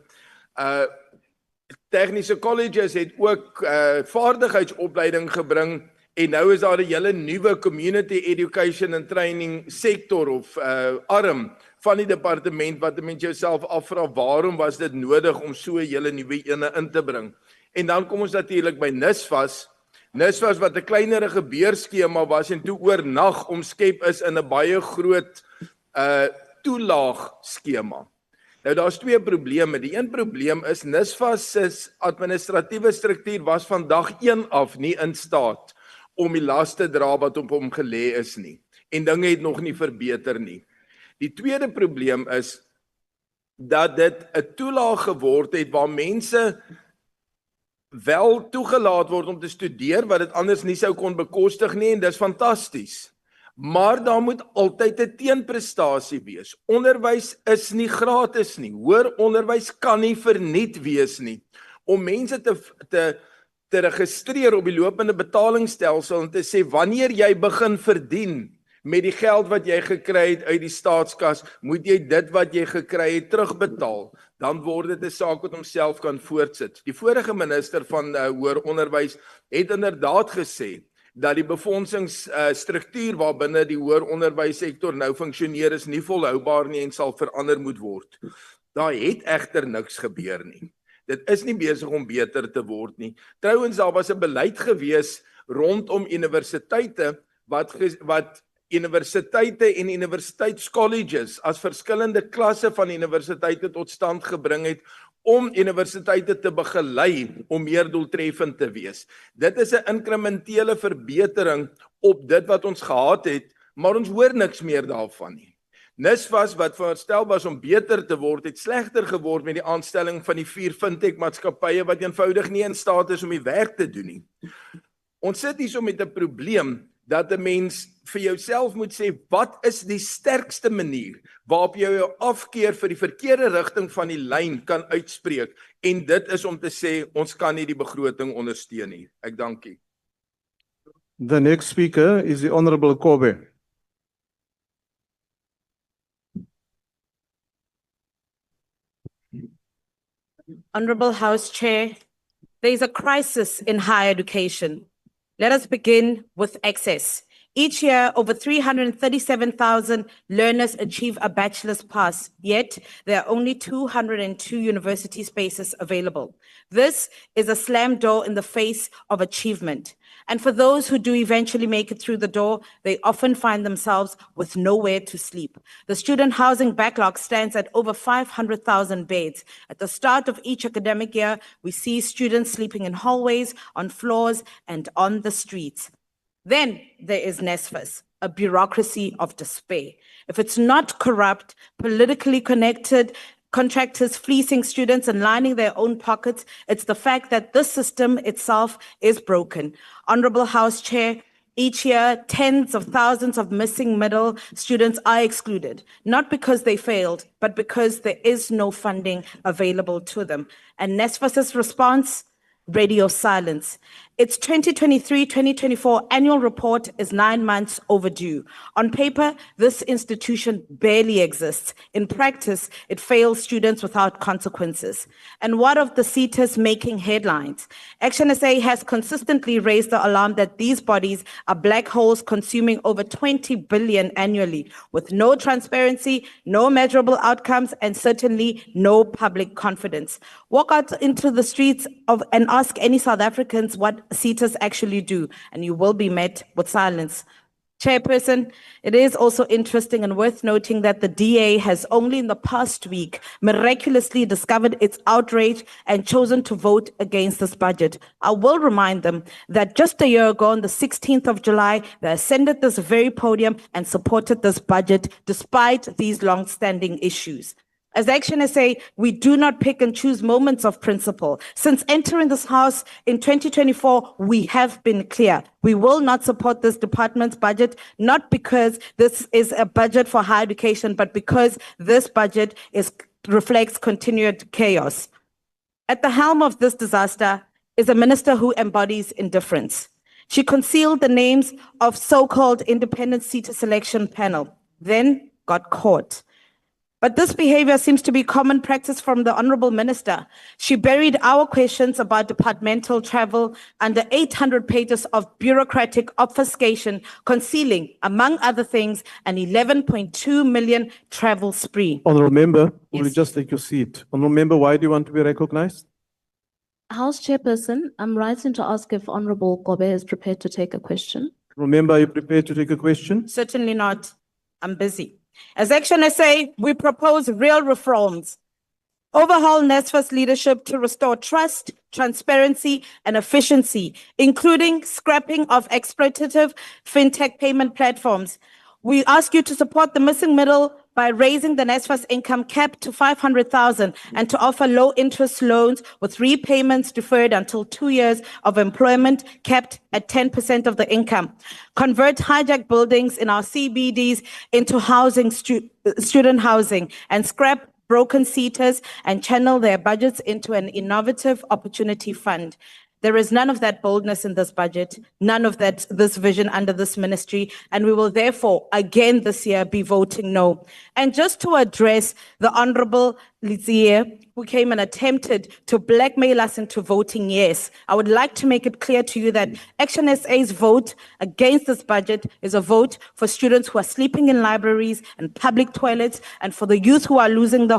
Tegniese colleges het ook vaardigheidsopleiding gebring En nou is daar 'n hele nuwe community education and training sektor of arm van die departement wat 'n mens jouself afvra waarom was dit nodig om so 'n hele nuwe ene in te bring. En dan kom ons natuurlik by NSFAS. NSFAS wat 'n kleinerige beurskema was en toe oornag omskep is in 'n baie groot toelaagskema. Nou daar's twee probleme. Die een probleem is NSFAS se administratiewe struktuur was van dag 1 af nie in staat om die las te dra wat op hom gelê is nie. En dinge het nog nie verbeter nie. Die tweede probleem is dat dit 'n toelaag geword het waar mense wel toegelaat word om te studeer wat dit anders nie sou kon bekostig nie en dis fantasties. Maar daar moet altyd 'n teenprestasie wees. Onderwys is nie gratis nie. Hoër onderwys kan nie verniet wees nie. Om mense te registreer op die lopende betalingsstelsel en te sê wanneer jy begin verdien met die geld wat jy gekry het uit die staatskas, moet jy dit wat jy gekry het terugbetaal. Dan word dit 'n saak wat homself kan voortsit. Die vorige minister van hoër onderwys het inderdaad gesê dat die befondsingsstruktuur waarbinne die hoër onderwyssektor nou funksioneer is nie volhoubaar nie en sal verander moet word. Daar het egter niks gebeur nie. Dit is nie besig om beter te word nie. Trouwens, daar was 'n beleid gewees rondom universiteite wat universiteite en universiteitscolleges as verskillende klasse van universiteite tot stand gebring het om universiteite te begelei om meer doeltreffend te wees. Dit is 'n inkrementele verbetering op dit wat ons gehad het, maar ons hoor niks meer daarvan nie. NSFAS wat veronderstel was om beter te word, het slegter geword met die aanstelling van die 4 fintech maatskappye wat eenvoudig nie in staat is om die werk te doen nie. Ons sit hierso met 'n probleem dat 'n mens vir jouself moet sê, wat is die sterkste manier waarop jy jou afkeer vir die verkeerde rigting van die lyn kan uitspreek, en dit is om te sê, ons kan nie die begroting ondersteun nie. Ek dank u. The next speaker is the Honorable Kobe. Honorable House Chair, there is a crisis in higher education. Let us begin with access. Each year, over 337,000 learners achieve a bachelor's pass, yet there are only 202 university spaces available. This is a slam door in the face of achievement. And for those who do eventually make it through the door, they often find themselves with nowhere to sleep. The student housing backlog stands at over 500,000 beds. At the start of each academic year, we see students sleeping in hallways, on floors, and on the streets. Then there is NSFAS, a bureaucracy of despair. If it's not corrupt, politically connected, contractors fleecing students and lining their own pockets, it's the fact that this system itself is broken. Honorable House Chair, each year, tens of thousands of missing middle students are excluded, not because they failed, but because there is no funding available to them. And NSFAS's response? Radio silence. Its 2023-2024 annual report is 9 months overdue. On paper, this institution barely exists. In practice, it fails students without consequences. And what of the SETAs making headlines? ActionSA has consistently raised the alarm that these bodies are black holes consuming over 20 billion annually, with no transparency, no measurable outcomes, and certainly no public confidence. Walk out into the streets and ask any South Africans what SETAs actually do, and you will be met with silence. Chairperson, it is also interesting and worth noting that the DA has only in the past week miraculously discovered its outrage and chosen to vote against this budget. I will remind them that just a year ago, on the 16th of July, they ascended this very podium and supported this budget despite these long-standing issues. As ActionSA, we do not pick and choose moments of principle. Since entering this House in 2024, we have been clear. We will not support this department's budget, not because this is a budget for higher education, but because this budget reflects continued chaos. At the helm of this disaster is a minister who embodies indifference. She concealed the names of so-called independent SETA selection panel, then got caught. But this behavior seems to be common practice from the Honorable Minister. She buried our questions about departmental travel under 800 pages of bureaucratic obfuscation, concealing, among other things, an 11.2 million travel spree. Honorable Member, will you Yes. just take your seat? Honorable Member, why do you want to be recognized? House Chairperson, I'm rising to ask if Honorable Gobe is prepared to take a question. Honorable Member, are you prepared to take a question? Certainly not. I'm busy. As ActionSA, we propose real reforms. Overhaul NSFAS leadership to restore trust, transparency, and efficiency, including scrapping of exploitative fintech payment platforms. We ask you to support the missing middle by raising the NSFAS income cap to 500,000 and to offer low interest loans with repayments deferred until 2 years of employment capped at 10% of the income. Convert hijacked buildings in our CBDs into housing, student housing, and scrap broken seaters and channel their budgets into an innovative opportunity fund. There is none of that boldness in this budget, none of this vision under this ministry, and we will therefore again this year be voting no. And just to address the Honorable Lizier, who came and attempted to blackmail us into voting yes, I would like to make it clear to you that ActionSA's vote against this budget is a vote for students who are sleeping in libraries and public toilets, and for the youth who are losing their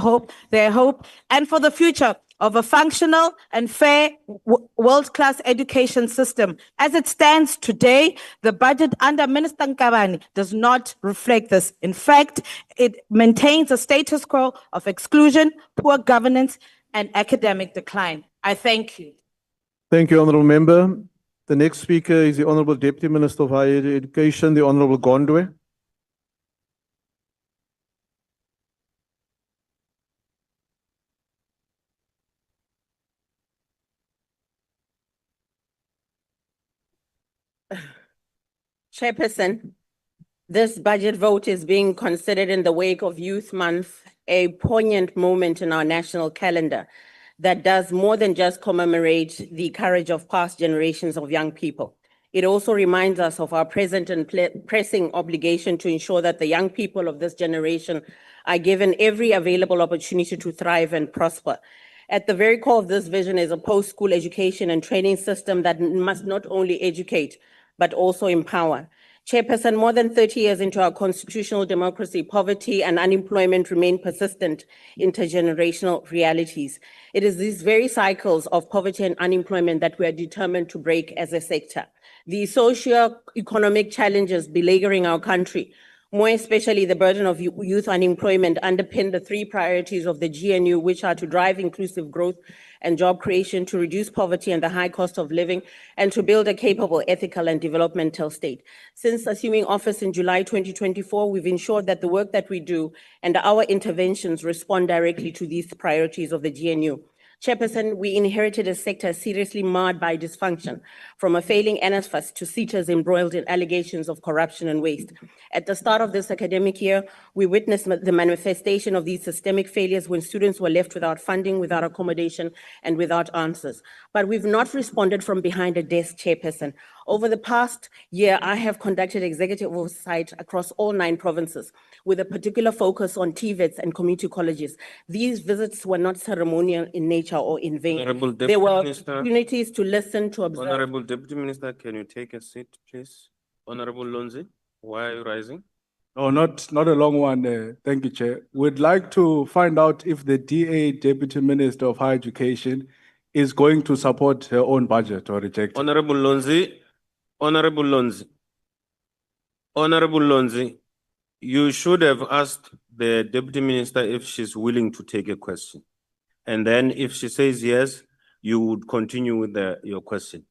hope, and for the future of a functional and fair world-class education system. As it stands today, the budget under Minister Nkabani does not reflect this. In fact, it maintains a status quo of exclusion, poor governance, and academic decline. I thank you. Thank you, Honorable Member. The next speaker is the Honorable Deputy Minister of Higher Education, the Honorable Gondwe. Chairperson, this budget vote is being considered in the wake of Youth Month, a poignant moment in our national calendar that does more than just commemorate the courage of past generations of young people. It also reminds us of our present and pressing obligation to ensure that the young people of this generation are given every available opportunity to thrive and prosper. At the very core of this vision is a post-school education and training system that must not only educate, but also empower. Chairperson, more than 30 years into our constitutional democracy, poverty and unemployment remain persistent intergenerational realities. It is these very cycles of poverty and unemployment that we are determined to break as a sector. The socio-economic challenges beleaguering our country, more especially the burden of youth unemployment, underpin the three priorities of the GNU, which are to drive inclusive growth and job creation, to reduce poverty and the high cost of living, and to build a capable, ethical, and developmental state. Since assuming office in July 2024, we've ensured that the work that we do and our interventions respond directly to these priorities of the GNU. Chairperson, we inherited a sector seriously marred by dysfunction, from a failing NSFAS to seaters embroiled in allegations of corruption and waste. At the start of this academic year, we witnessed the manifestation of these systemic failures when students were left without funding, without accommodation, and without answers. But we've not responded from behind a desk, Chairperson. Over the past year, I have conducted executive oversight across all 9 provinces, with a particular focus on TVETs and community colleges. These visits were not ceremonial in nature or in vain. Honorable Deputy There were Minister. opportunities to listen, to observe. Honorable Deputy Minister, can you take a seat, please? Honorable Lonzi, why are you rising? No, not a long one. Thank you, Chair. We'd like to find out if the DA, Deputy Minister of Higher Education, is going to support her own budget or reject it. Honorable Lonzi, Honorable Lonzi, Honorable Lonzi, you should have asked the Deputy Minister if she's willing to take a question. And then if she says yes, you would continue with your question.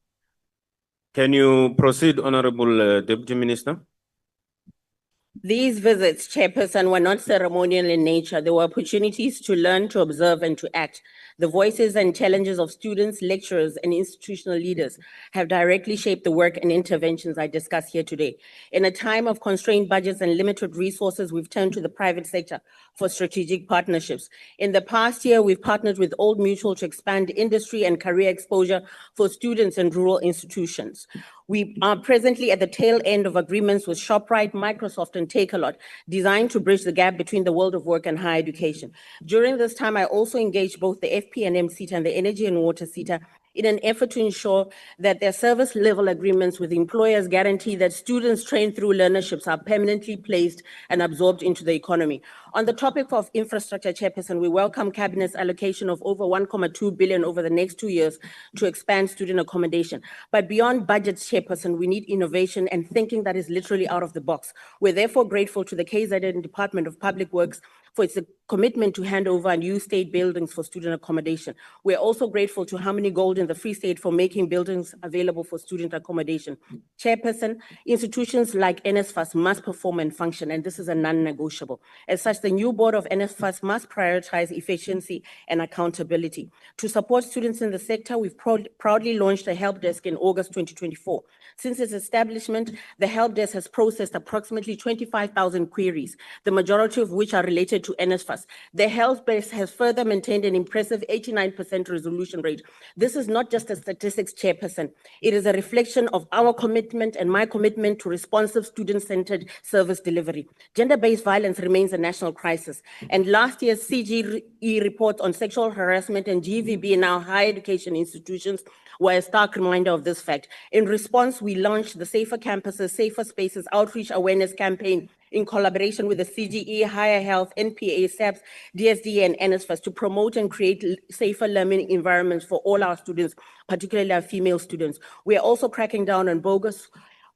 Can you proceed, Honorable Deputy Minister? These visits, Chairperson, were not ceremonial in nature. They were opportunities to learn, to observe, and to act. The voices and challenges of students, lecturers, and institutional leaders have directly shaped the work and interventions I discuss here today. In a time of constrained budgets and limited resources, we've turned to the private sector for strategic partnerships. In the past year, we've partnered with Old Mutual to expand industry and career exposure for students in rural institutions. We are presently at the tail end of agreements with ShopRite, Microsoft, and Chairperson Take a Lot, designed to bridge the gap between the world of work and higher education. During this time, I also engaged both the FP&M SETA and the Energy and Water SETA in an effort to ensure that their service level agreements with employers guarantee that students trained through learnerships are permanently placed and absorbed into the economy. On the topic of infrastructure, Chairperson, we welcome Cabinet's allocation of over 1.2 billion over the next 2 years to expand student accommodation. But beyond budgets, Chairperson, we need innovation and thinking that is literally out of the box. We're therefore grateful to the KZN Department of Public Works for its commitment to hand over new state buildings for student accommodation. We're also grateful to Harmony Gold in the Free State for making buildings available for student accommodation. Chairperson, institutions like NSFAS must perform and function, and this is a non-negotiable. As such, the new board of NSFAS must prioritize efficiency and accountability. To support students in the sector, we've proudly launched a help desk in August 2024. Since its establishment, the help desk has processed approximately 25,000 queries, the majority of which are related to NSFAS. The help desk has further maintained an impressive 89% resolution rate. This is not just a statistics, Chairperson. It is a reflection of our commitment and my commitment to responsive student-centered service delivery. Gender-based violence remains a national crisis, and last year's CGE report on sexual harassment and GVB in our higher education institutions were a stark reminder of this fact. In response, we launched the Safer Campuses, Safer Spaces outreach awareness campaign in collaboration with the CGE, Higher Health, NPA, SAPS, DSD, and NSFAS to promote and create safer learning environments for all our students, particularly our female students. We are also cracking down on bogus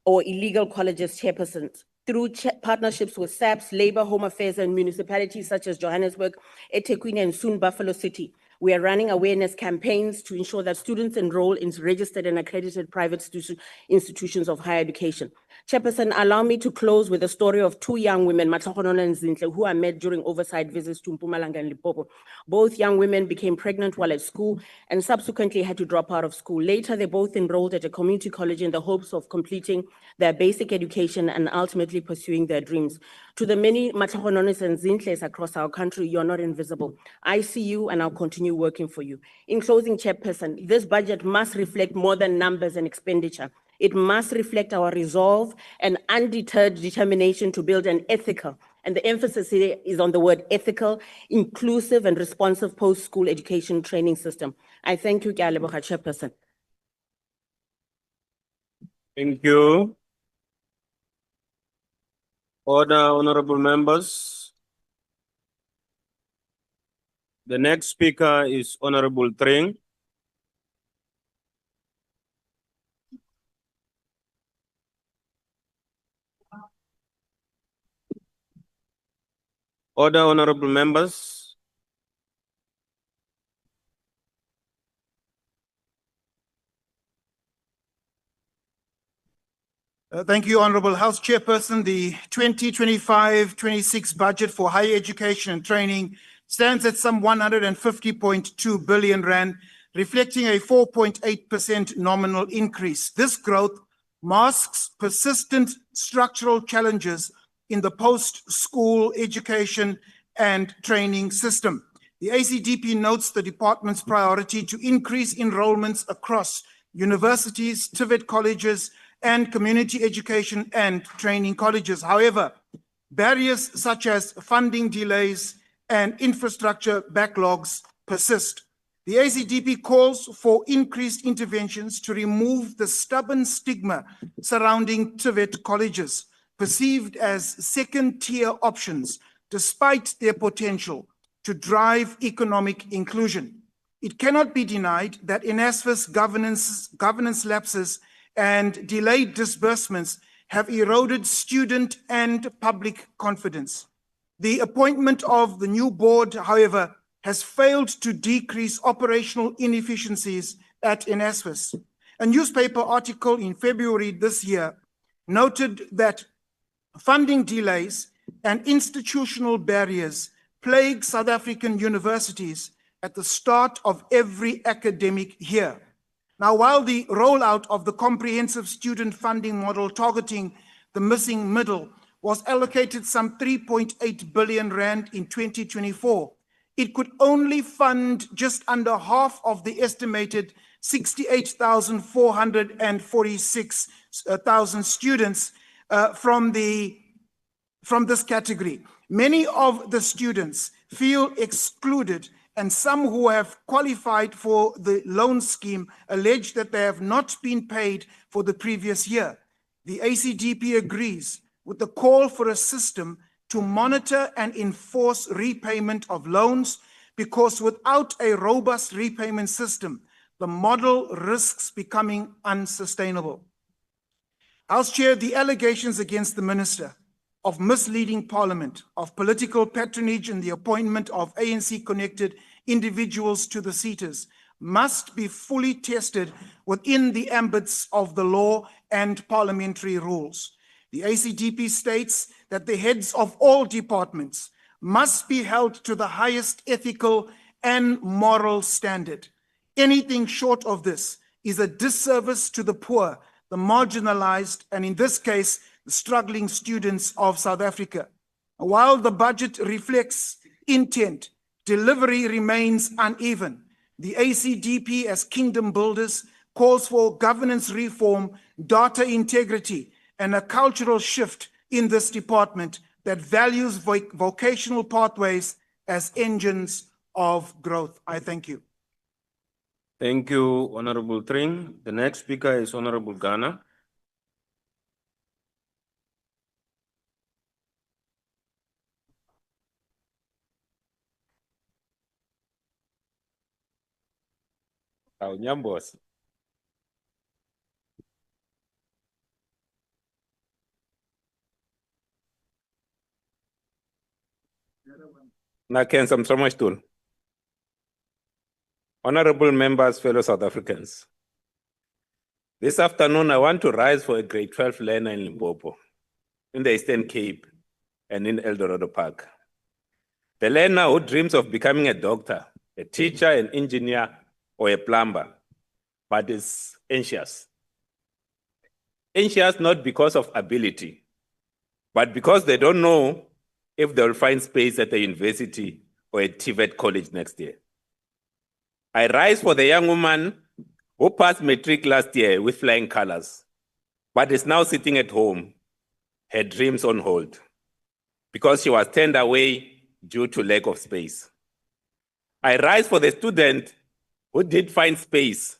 or illegal colleges, Chairpersons. Through partnerships with SAPS, Labor, Home Affairs, and municipalities such as Johannesburg, eThekwini, and soon Buffalo City, we are running awareness campaigns to ensure that students enroll in registered and accredited private institutions of higher education. Chairperson, allow me to close with the story of two young women, Matlahonono and Zinhle, who I met during oversight visits to Mpumalanga and Limpopo. Both young women became pregnant while at school and subsequently had to drop out of school. Later, they both enrolled at a community college in the hopes of completing their basic education and ultimately pursuing their dreams. To the many Matlahononos and Zinhles across our country, you're not invisible. I see you and I'll continue working for you. In closing, Chairperson, this budget must reflect more than numbers and expenditure. It must reflect our resolve and undeterred determination to build an ethical, and the emphasis here is on the word ethical, inclusive and responsive post-school education training system. I thank you, Chairperson. Thank you. Order, honorable members. The next speaker is Honorable Tring. Order, honorable members. Thank you, Honorable House Chairperson. The 2025-26 budget for higher education and training stands at some 150.2 billion rand, reflecting a 4.8% nominal increase. This growth masks persistent structural challenges in the post-school education and training system. The ACDP notes the department's priority to increase enrollments across universities, TVET colleges, and community education and training colleges. However, barriers such as funding delays and infrastructure backlogs persist. The ACDP calls for increased interventions to remove the stubborn stigma surrounding TVET colleges, perceived as second-tier options, despite their potential to drive economic inclusion. It cannot be denied that NSFAS governance lapses and delayed disbursements have eroded student and public confidence. The appointment of the new board, however, has failed to decrease operational inefficiencies at NSFAS. A newspaper article in February this year noted that funding delays and institutional barriers plague South African universities at the start of every academic year. Now, while the rollout of the comprehensive student funding model targeting the missing middle was allocated some 3.8 billion rand in 2024, it could only fund just under half of the estimated 68,446 students from the from this category. Many of the students feel excluded, and some who have qualified for the loan scheme allege that they have not been paid for the previous year. The ACDP agrees with the call for a system to monitor and enforce repayment of loans, because without a robust repayment system, the model risks becoming unsustainable. House Chair, the allegations against the Minister of misleading Parliament, of political patronage in the appointment of ANC-connected individuals to the seaters must be fully tested within the ambits of the law and parliamentary rules. The ACDP states that the heads of all departments must be held to the highest ethical and moral standard. Anything short of this is a disservice to the poor, the marginalized, and in this case, the struggling students of South Africa. While the budget reflects intent, delivery remains uneven. The ACDP, as kingdom builders, calls for governance reform, data integrity, and a cultural shift in this department that values vocational pathways as engines of growth. I thank you. Thank you, Honorable Tring. The next speaker is Honorable Ghana. Nyambos. Nakenza Msomashtul. Honorable members, fellow South Africans. This afternoon, I want to rise for a grade 12 learner in Limpopo, in the Eastern Cape, and in El Dorado Park. The learner who dreams of becoming a doctor, a teacher, an engineer, or a plumber, but is anxious. Anxious not because of ability, but because they don't know if they'll find space at the university or at TVET college next year. I rise for the young woman who passed matric last year with flying colors, but is now sitting at home, her dreams on hold, because she was turned away due to lack of space. I rise for the student who did find space,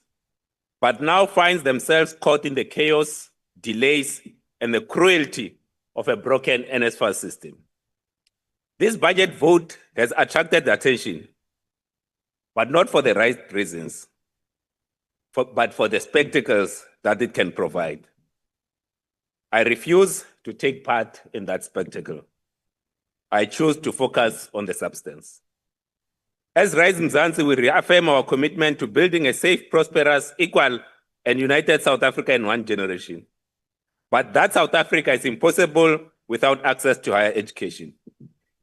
but now finds themselves caught in the chaos, delays, and the cruelty of a broken NSFAS system. This budget vote has attracted attention, but not for the right reasons, but for the spectacles that it can provide. I refuse to take part in that spectacle. I choose to focus on the substance. As RIZING MANSIs, we reaffirm our commitment to building a safe, prosperous, equal, and united South Africa in one generation. But that South Africa is impossible without access to higher education.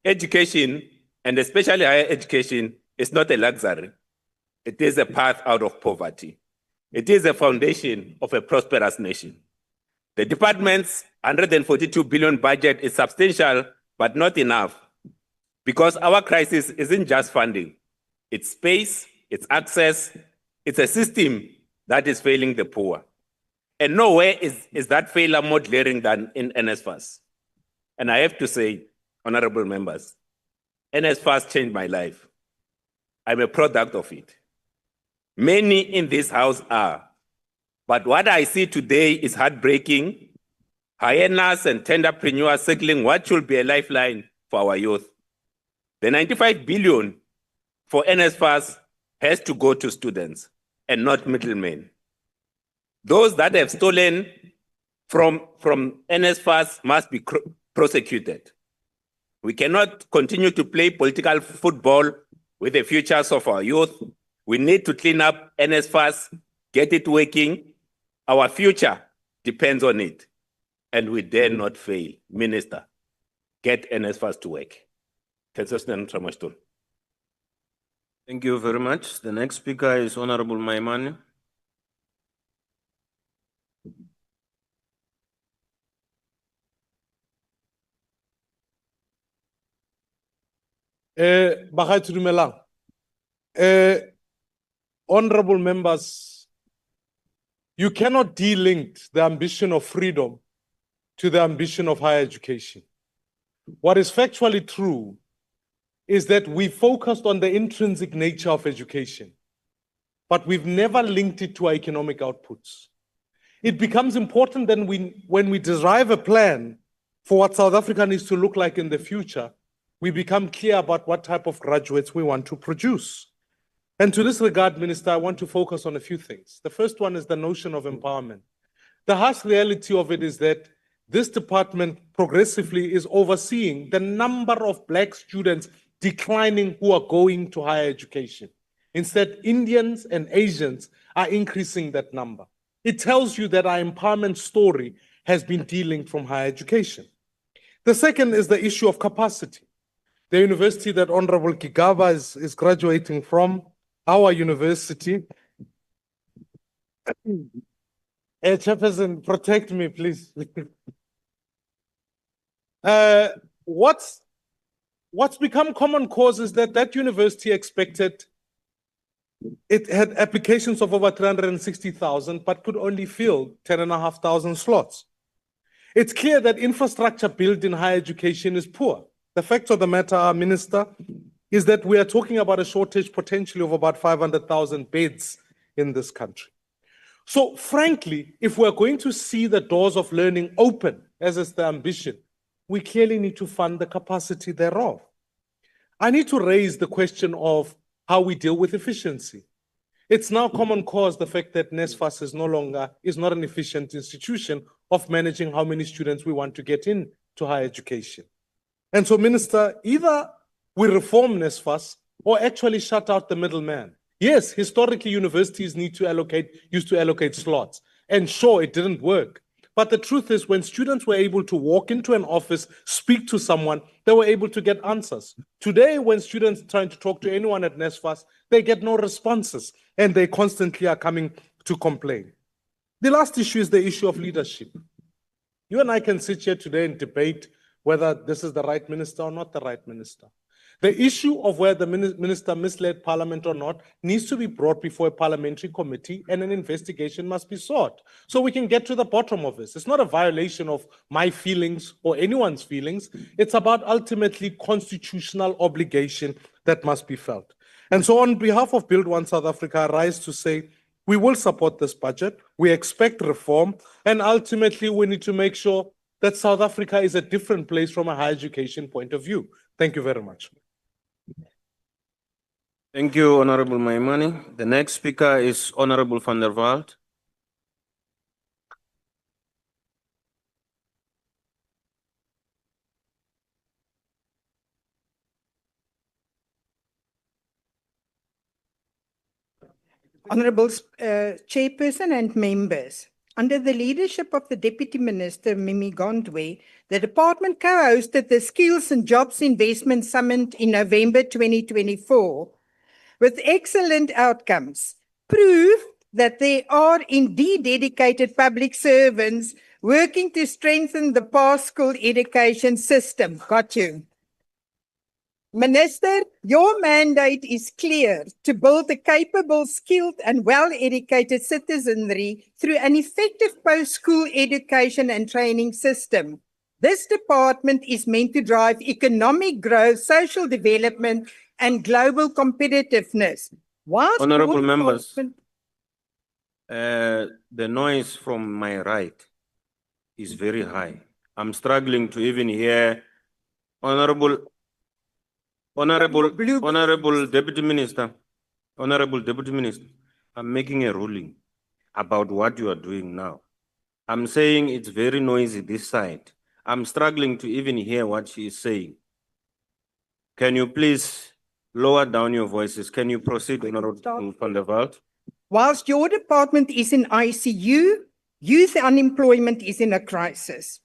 Education, and especially higher education, is not a luxury. It is a path out of poverty. It is a foundation of a prosperous nation. The department's 142 billion budget is substantial, but not enough, because our crisis isn't just funding. It's space, it's access, it's a system that is failing the poor. And nowhere is that failure more glaring than in NSFAS. And I have to say, honorable members, NSFAS changed my life. I'm a product of it. Many in this house are. But what I see today is heartbreaking. Hyenas and entrepreneurs circling what should be a lifeline for our youth. The 95 billion for NSFAS has to go to students and not middlemen. Those that have stolen from NSFAS must be prosecuted. We cannot continue to play political football with the futures of our youth. We need to clean up NSFAS, get it working. Our future depends on it. And we dare not fail. Minister, get NSFAS to work. Thank you very much. The next speaker is Honorable Maimane. Bagaitsho dumelang. Honorable members, you cannot delink the ambition of freedom to the ambition of higher education. What is factually true is that we focused on the intrinsic nature of education, but we've never linked it to our economic outputs. It becomes important then when we derive a plan for what South Africa needs to look like in the future, we become clear about what type of graduates we want to produce. And to this regard, Minister, I want to focus on a few things. The first one is the notion of empowerment. The harsh reality of it is that this department progressively is overseeing the number of Black students declining who are going to higher education. Instead, Indians and Asians are increasing that number. It tells you that our empowerment story has been dealing from higher education. The second is the issue of capacity. The university that Honorable Kigaba is graduating from, our university. Chairperson, protect me, please. What's become common cause is that university expected, it had applications of over 360,000, but could only fill 10,500 slots. It's clear that infrastructure built in higher education is poor. The fact of the matter, Minister, is that we are talking about a shortage potentially of about 500,000 beds in this country. So frankly, if we're going to see the doors of learning open, as is the ambition, we clearly need to fund the capacity thereof. I need to raise the question of how we deal with efficiency. It's now common cause the fact that NSFAS is not an efficient institution of managing how many students we want to get into higher education. And so, Minister, either we reform NSFAS or actually shut out the middleman. Yes, historically, universities used to allocate slots. And sure, it didn't work. But the truth is, when students were able to walk into an office, speak to someone, they were able to get answers. Today, when students are trying to talk to anyone at NSFAS, they get no responses, and they constantly are coming to complain. The last issue is the issue of leadership. You and I can sit here today and debate whether this is the right minister or not the right minister. The issue of whether the minister misled Parliament or not needs to be brought before a parliamentary committee, and an investigation must be sought so we can get to the bottom of this. It's not a violation of my feelings or anyone's feelings. It's about ultimately constitutional obligation that must be felt. And so on behalf of Build One South Africa, I rise to say we will support this budget. We expect reform, and ultimately we need to make sure that South Africa is a different place from a higher education point of view. Thank you very much. Thank you, Honorable Maimani. The next speaker is Honorable van der Walt. Honorable Chairperson and members, under the leadership of the Deputy Minister, Mimi Gondwe, the department co-hosted the Skills and Jobs Investment Summit in November 2024 with excellent outcomes, proof that there are indeed dedicated public servants working to strengthen the past school education system. Got you. Minister, your mandate is clear to build a capable, skilled and well-educated citizenry through an effective post-school education and training system. This department is meant to drive economic growth, social development and global competitiveness. Whilst Honorable members, the noise from my right is very high. I'm struggling to even hear Honorable Deputy Minister, I'm making a ruling about what you are doing now. I'm saying it's very noisy this side. I'm struggling to even hear what she is saying. Can you please lower down your voices? Can you proceed, Honorable van der Walt? Whilst your department is in ICU, youth unemployment is in a crisis.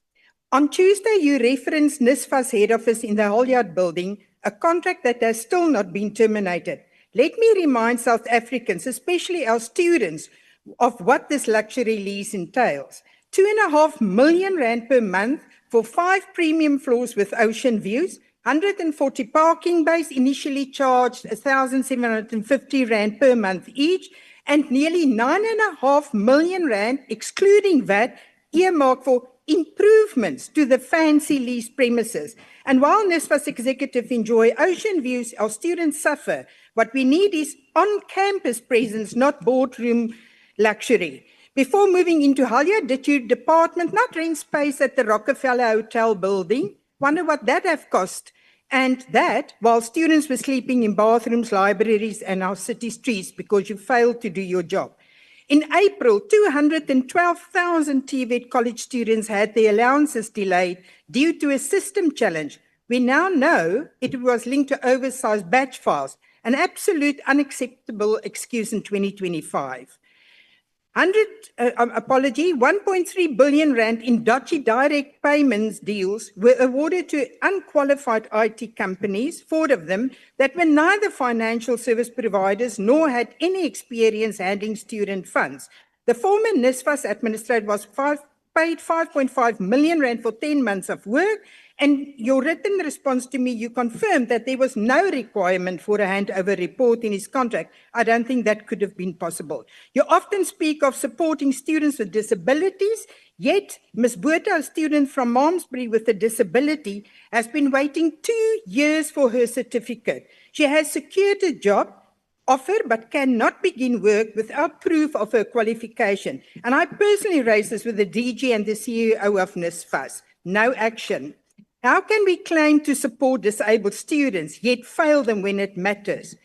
On Tuesday, you referenced NSFAS head office in the Holyard building, a contract that has still not been terminated. Let me remind South Africans, especially our students, of what this luxury lease entails. 2.5 million rand per month for 5 premium floors with ocean views, 140 parking bays initially charged 1,750 rand per month each, and nearly 9.5 million rand, excluding VAT, earmarked for improvements to the fancy lease premises. And while NSFAS executives enjoy ocean views, our students suffer. What we need is on-campus presence, not boardroom luxury. Before moving into Halyard, did your department not rent space at the Rockefeller Hotel building? Wonder what that have cost. And that while students were sleeping in bathrooms, libraries, and our city streets because you failed to do your job. In April, 212,000 TVET college students had their allowances delayed due to a system challenge. We now know it was linked to oversized batch files, an absolute unacceptable excuse in 2025. 1.3 billion rand in dodgy direct payments deals were awarded to unqualified IT companies, 4 of them, that were neither financial service providers nor had any experience handling student funds. The former NSFAS administrator was paid 5.5 million rand for 10 months of work, and your written response to me, you confirmed that there was no requirement for a handover report in his contract. I don't think that could have been possible. You often speak of supporting students with disabilities, yet Ms. Botha, a student from Malmesbury with a disability, has been waiting 2 years for her certificate. She has secured a job offer but cannot begin work without proof of her qualification. And I personally raised this with the DG and the CEO of NSFAS. No action. How can we claim to support disabled students yet fail them when it matters?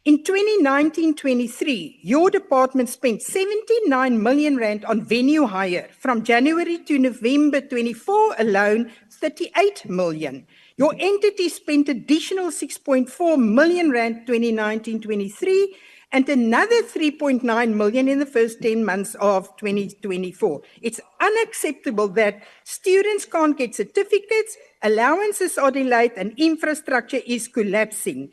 In 2019-23, your department spent 79 million rand on venue hire. From January to November 24 alone, 38 million. Your entity spent additional 6.4 million rand 2019-23 and another 3.9 million in the first 10 months of 2024. It's unacceptable that students can't get certificates, allowances are delayed, and infrastructure is collapsing.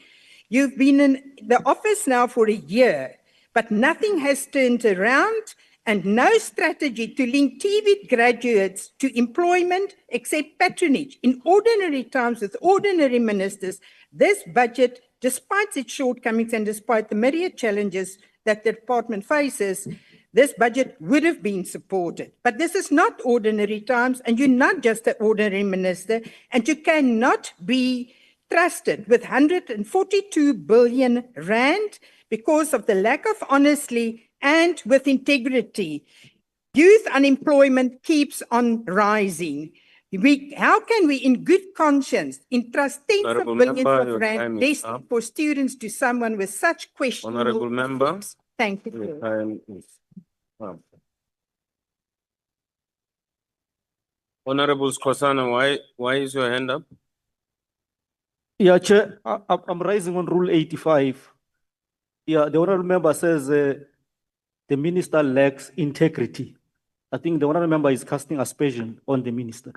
You've been in the office now for a year, but nothing has turned around and no strategy to link TVET graduates to employment except patronage. In ordinary times with ordinary ministers, this budget, despite its shortcomings and despite the myriad challenges that the department faces, this budget would have been supported. But this is not ordinary times, and you're not just an ordinary minister, and you cannot be trusted with 142 billion rand because of the lack of honesty and with integrity. Youth unemployment keeps on rising. How can we, in good conscience, entrust tens of billions of rand destined for students to someone with such questionable... Honorable Member. Thank you. Your time is up. Honorable Skosana, why is your hand up? Yeah, Chair, I'm raising on Rule 85. Yeah, the honorable member says the minister lacks integrity. I think the honorable member is casting aspersion on the minister.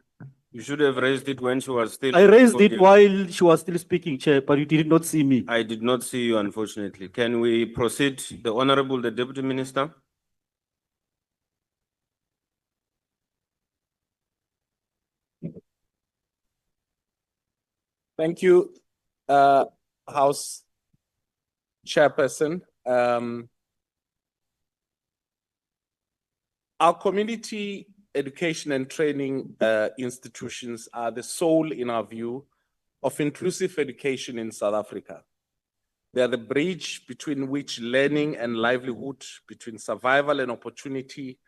You should have raised it when she was still... I raised it while she was still speaking, Chair, but you did not see me. I did not see you, unfortunately. Can we proceed? The Honorable, the Deputy Minister. Thank you, House Chairperson. Our community education and training institutions are the soul, in our view, of inclusive education in South Africa. They are the bridge between which learning and livelihood, between survival and opportunity,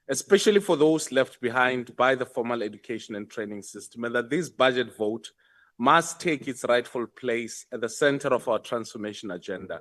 especially for those left behind by the formal education and training system, and that this budget vote must take its rightful place at the center of our transformation agenda.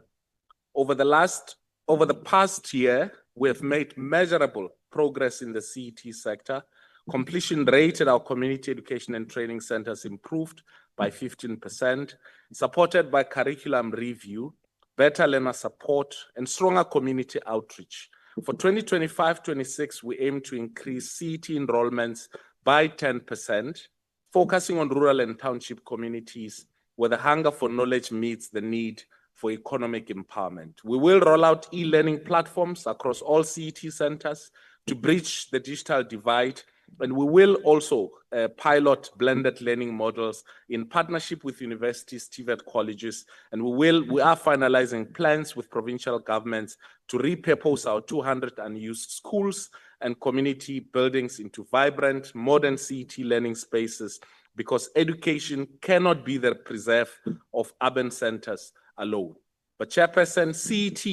Over the past year, we have made measurable progress in the CET sector. Completion rate at our community education and training centers improved by 15%, supported by curriculum review, better learner support, and stronger community outreach. For 2025-26, we aim to increase CET enrollments by 10%, focusing on rural and township communities where the hunger for knowledge meets the need for economic empowerment. We will roll out e-learning platforms across all CET centers to bridge the digital divide And we will also pilot blended learning models in partnership with universities, TVET colleges, and we are finalizing plans with provincial governments to repurpose our 200 unused schools and community buildings into vibrant, modern CET learning spaces, because education cannot be the preserve of urban centers alone. But Chairperson, CET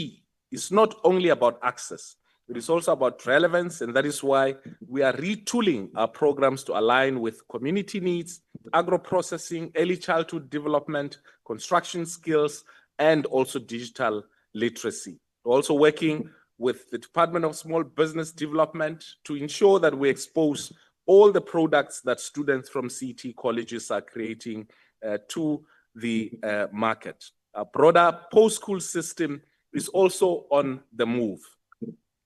is not only about access, it is also about relevance, and that is why we are retooling our programs to align with community needs, agro-processing, early childhood development, construction skills, and also digital literacy. We're also working with the Department of Small Business Development to ensure that we expose all the products that students from CET colleges are creating to the market. A broader post-school system is also on the move.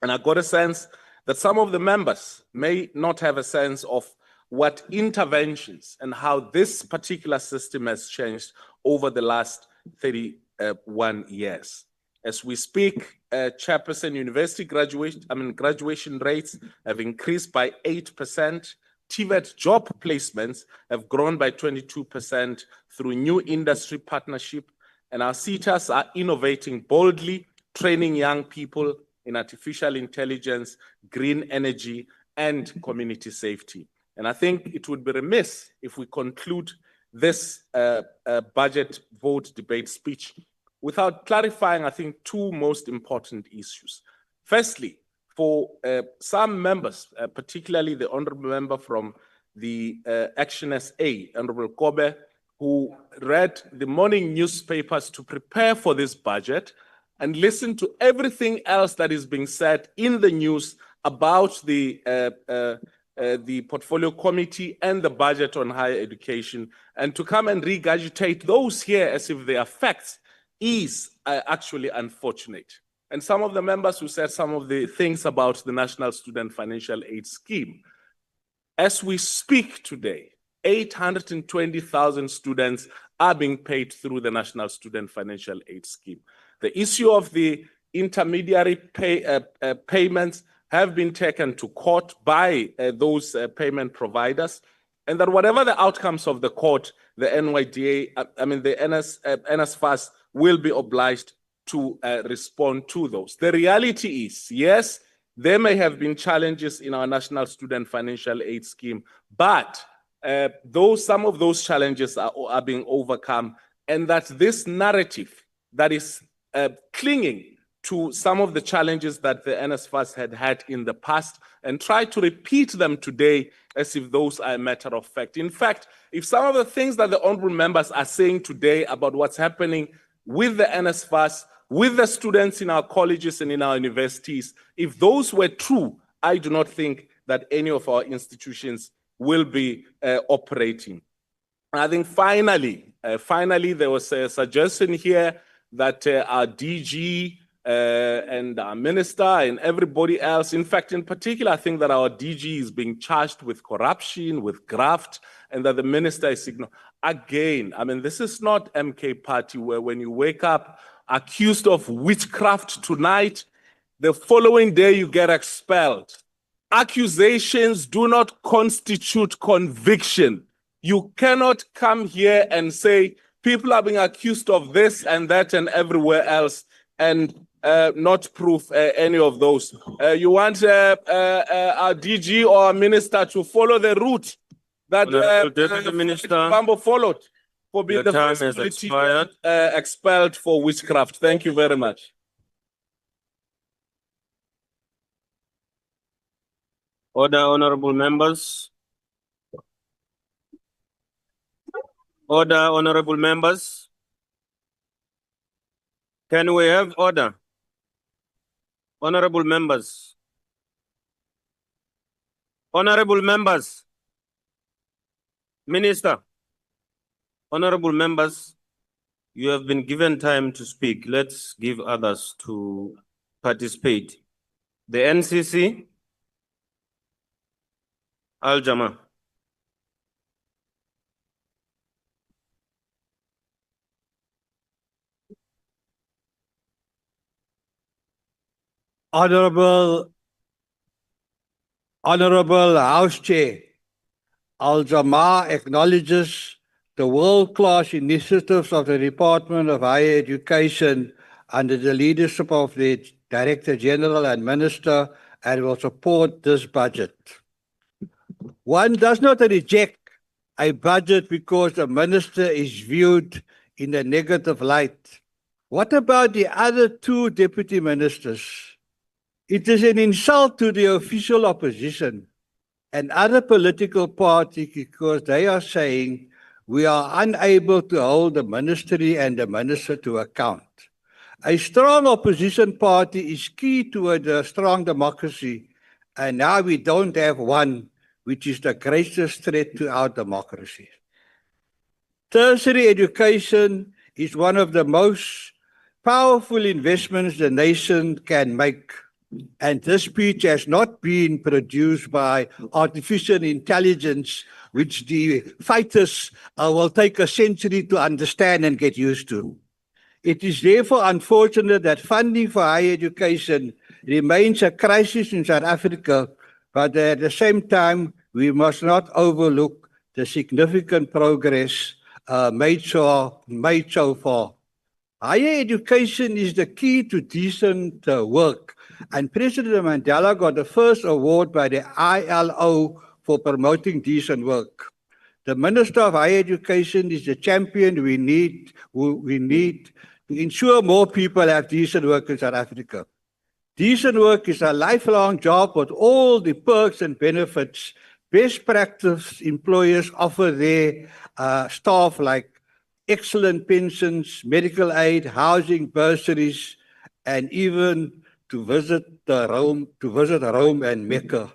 And I got a sense that some of the members may not have a sense of what interventions and how this particular system has changed over the last 31 years. As we speak, Chairperson, university graduation rates have increased by 8%. TVET job placements have grown by 22% through new industry partnership. And our CETAs are innovating boldly, training young people in artificial intelligence, green energy, and community safety. And I think it would be remiss if we conclude this budget vote debate speech without clarifying, I think, two most important issues. Firstly, for some members, particularly the honorable member from the ActionSA, Honorable Kobe, who read the morning newspapers to prepare for this budget and listen to everything else that is being said in the news about the portfolio committee and the budget on higher education, and to come and regurgitate those here as if they are facts is actually unfortunate. And some of the members who said some of the things about the National Student Financial Aid Scheme. As we speak today, 820,000 students are being paid through the National Student Financial Aid Scheme. The issue of the intermediary payments have been taken to court by those payment providers, and that whatever the outcomes of the court, the NYDA, the NSFAS will be obliged to respond to those. The reality is, yes, there may have been challenges in our National Student Financial Aid Scheme, but some of those challenges are being overcome, and that this narrative that is clinging to some of the challenges that the NSFAS had in the past and try to repeat them today as if those are a matter of fact. In fact, if some of the things that the honorable members are saying today about what's happening with the NSFAS, with the students in our colleges and in our universities, if those were true, I do not think that any of our institutions will be operating. And I think finally, there was a suggestion here that our DG and our minister and everybody else, in fact, in particular, I think that our DG is being charged with corruption, with graft, and that the minister is ignoring. Again, this is not MK Party where when you wake up accused of witchcraft tonight, the following day you get expelled. Accusations do not constitute conviction. You cannot come here and say people are being accused of this and that and everywhere else and not prove any of those. You want our DG or our minister to follow the route that Bambo followed for being the first politician expelled for witchcraft. Thank you very much. Order, honorable members. Order, honorable members. Can we have order? Honorable members. Honorable members. Minister. Honorable members, you have been given time to speak. Let's give others to participate. The NCC. Jama-ah. Honorable Honorable House Chair, Jama-ah acknowledges the world-class initiatives of the Department of Higher Education under the leadership of the Director General and Minister and will support this budget. One does not reject a budget because the Minister is viewed in a negative light. What about the other two Deputy Ministers? It is an insult to the official opposition and other political parties because they are saying we are unable to hold the ministry and the minister to account. A strong opposition party is key to a strong democracy, and now we don't have one, which is the greatest threat to our democracy. Tertiary education is one of the most powerful investments the nation can make. And this speech has not been produced by artificial intelligence, which the fighters will take a century to understand and get used to. It is therefore unfortunate that funding for higher education remains a crisis in South Africa, but at the same time, we must not overlook the significant progress made so far. Higher education is the key to decent work, and President Mandela got the first award by the ILO for promoting decent work. The Minister of Higher Education is the champion we need to ensure more people have decent work in South Africa. Decent work is a lifelong job with all the perks and benefits best practice employers offer their staff, like excellent pensions, medical aid, housing, bursaries, and even to visit Rome and Mecca.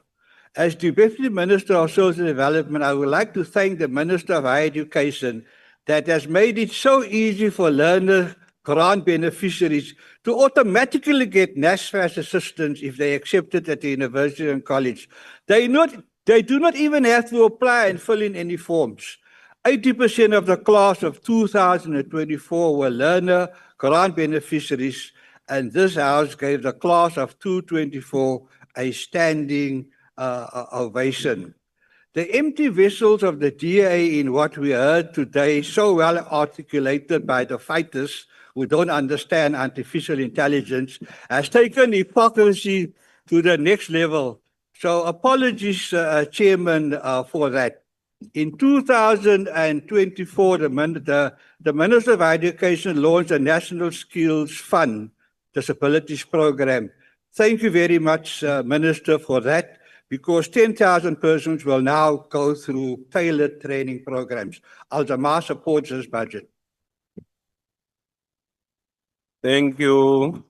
As the Deputy Minister of Social Development, I would like to thank the Minister of Higher Education that has made it so easy for learner grant beneficiaries to automatically get NSFAS assistance if they accept it at the university and college. They do not even have to apply and fill in any forms. 80% of the class of 2024 were learner grant beneficiaries, and this House gave the class of 2024 a standing ovation. The empty vessels of the DA in what we heard today, so well articulated by the fighters who don't understand artificial intelligence, has taken hypocrisy to the next level. So apologies, Chairman, for that. In 2024, the Minister of Education launched a National Skills Fund Disabilities Program. Thank you very much, Minister, for that, because 10,000 persons will now go through tailored training programs. Jama-ah supports this budget. Thank you.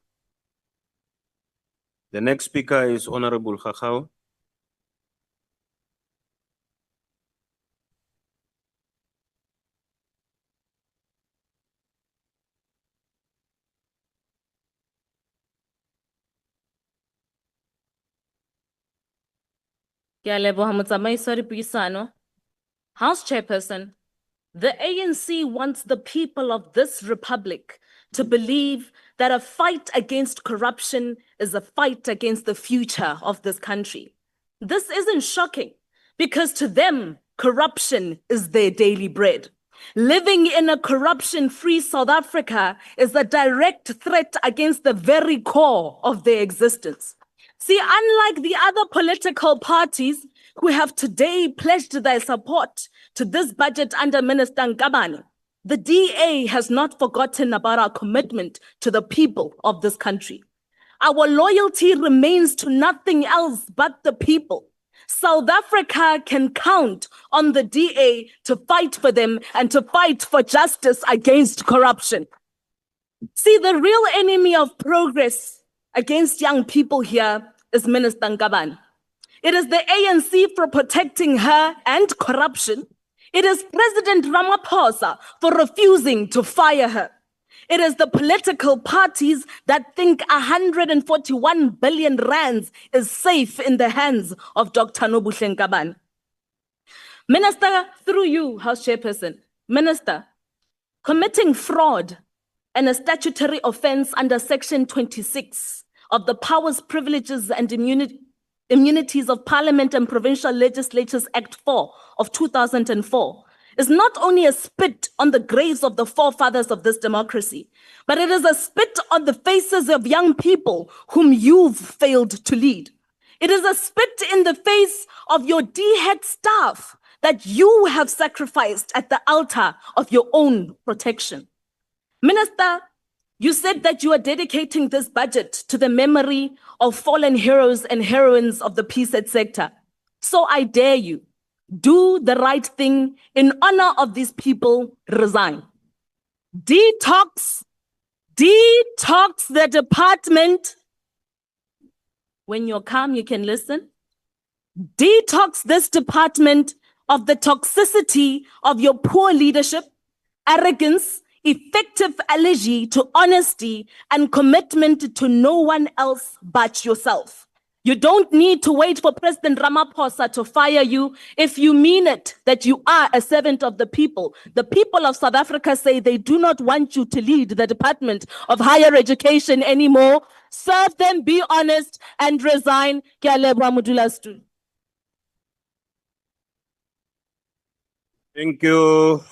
The next speaker is Honorable Khakao. House Chairperson, the ANC wants the people of this republic to believe that a fight against corruption is a fight against the future of this country. This isn't shocking because to them, corruption is their daily bread. Living in a corruption-free South Africa is a direct threat against the very core of their existence. See, unlike the other political parties who have today pledged their support to this budget under Minister Ngabane, the DA has not forgotten about our commitment to the people of this country. Our loyalty remains to nothing else but the people. South Africa can count on the DA to fight for them and to fight for justice against corruption. See, the real enemy of progress against young people here is Minister Ngabane. It is the ANC for protecting her and corruption. It is President Ramaphosa for refusing to fire her. It is the political parties that think 141 billion rands is safe in the hands of Dr. Nobuhle Ngabane. Minister, through you, House Chairperson, Minister, committing fraud and a statutory offense under Section 26 of the Powers, Privileges and Immunities of Parliament and Provincial Legislatures Act 4 of 2004, is not only a spit on the graves of the forefathers of this democracy, but it is a spit on the faces of young people whom you've failed to lead. It is a spit in the face of your D-head staff that you have sacrificed at the altar of your own protection. Minister, you said that you are dedicating this budget to the memory of fallen heroes and heroines of the PSET sector. So I dare you, do the right thing in honor of these people, resign. Detox the department. When you're calm, you can listen. Detox this department of the toxicity of your poor leadership, arrogance, effective allergy to honesty, and commitment to no one else but yourself. You don't need to wait for President Ramaphosa to fire you if you mean it, that you are a servant of the people. The people of South Africa say they do not want you to lead the Department of Higher Education anymore. Serve them, be honest, and resign. Ke a leboha modulasetulo. Thank you.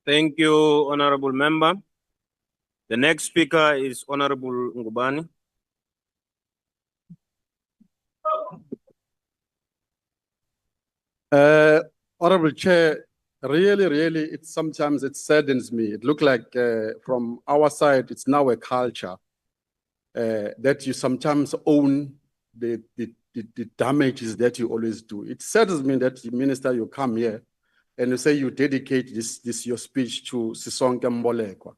Thank you, Honorable Member. The next speaker is Honorable Ngubane. Honorable Chair, really, sometimes it saddens me. It looks like from our side, it's now a culture that you sometimes own the damages that you always do. It saddens me that, Minister, you come here and you say you dedicate this your speech to Sisonke Mbolekwa,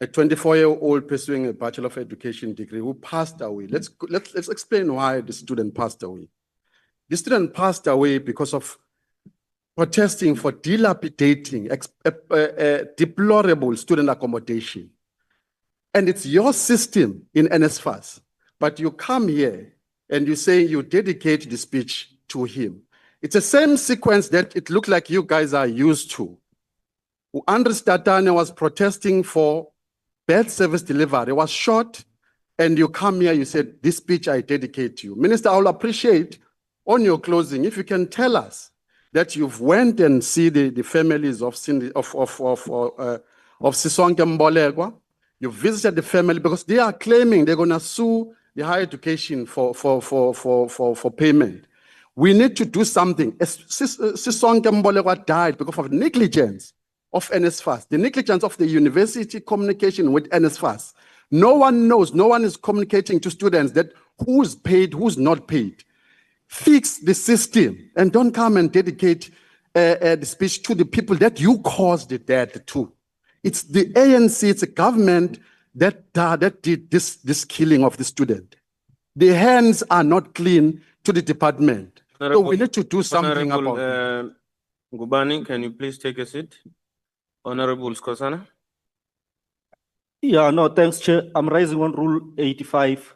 a 24-year-old pursuing a Bachelor of Education degree who passed away. Let's explain why the student passed away. The student passed away because of protesting for dilapidating, deplorable student accommodation. And it's your system in NSFAS, but you come here and you say you dedicate the speech to him. It's the same sequence that it looked like you guys are used to. Andres Tatane was protesting for bad service delivery, was shot, and you come here, you said, this speech I dedicate to you. Minister, I will appreciate on your closing, if you can tell us that you've went and see the families of Sisonke Mbolekwa, you visited the family because they are claiming they're gonna sue the higher education for payment. We need to do something. Sisonke Mbolekwa died because of negligence of NSFAS, the negligence of the university communication with NSFAS. No one knows, no one is communicating to students that who's paid, who's not paid. Fix the system and don't come and dedicate the speech to the people that you caused the death to. It's the ANC, it's the government that did this killing of the student. The hands are not clean to the department. So we need to do something about it. Ngubane, can you please take a seat? Honorable Skosana. Yeah, no, thanks, Chair. I'm raising on Rule 85.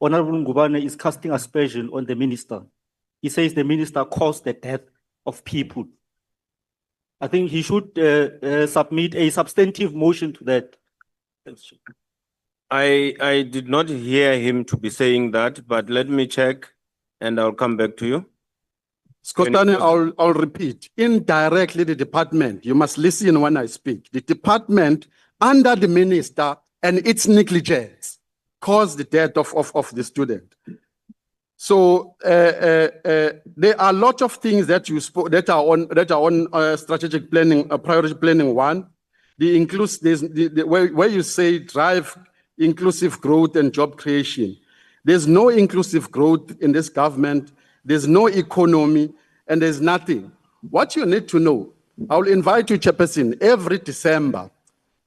Honorable Ngubane is casting aspersion on the minister. He says the minister caused the death of people. I think he should submit a substantive motion to that. Thanks, Chair. I did not hear him to be saying that, but let me check and I'll come back to you. Skotane, I'll repeat. Indirectly, the department, you must listen when I speak. The department, under the minister and its negligence, caused the death of the student. So there are a lot of things that you spoke that are on strategic planning, priority planning 1. Where you say drive inclusive growth and job creation. There's no inclusive growth in this government. There's no economy, and there's nothing. What you need to know, I will invite you, Chairperson, every December,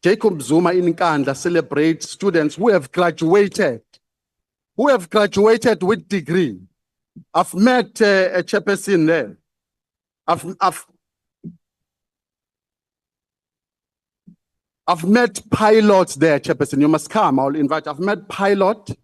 Jacob Zuma in Nkandla celebrates students who have graduated with degree. I've met a Chairperson there. I've met pilots there, Chairperson. You must come. I'll invite. I've met pilot.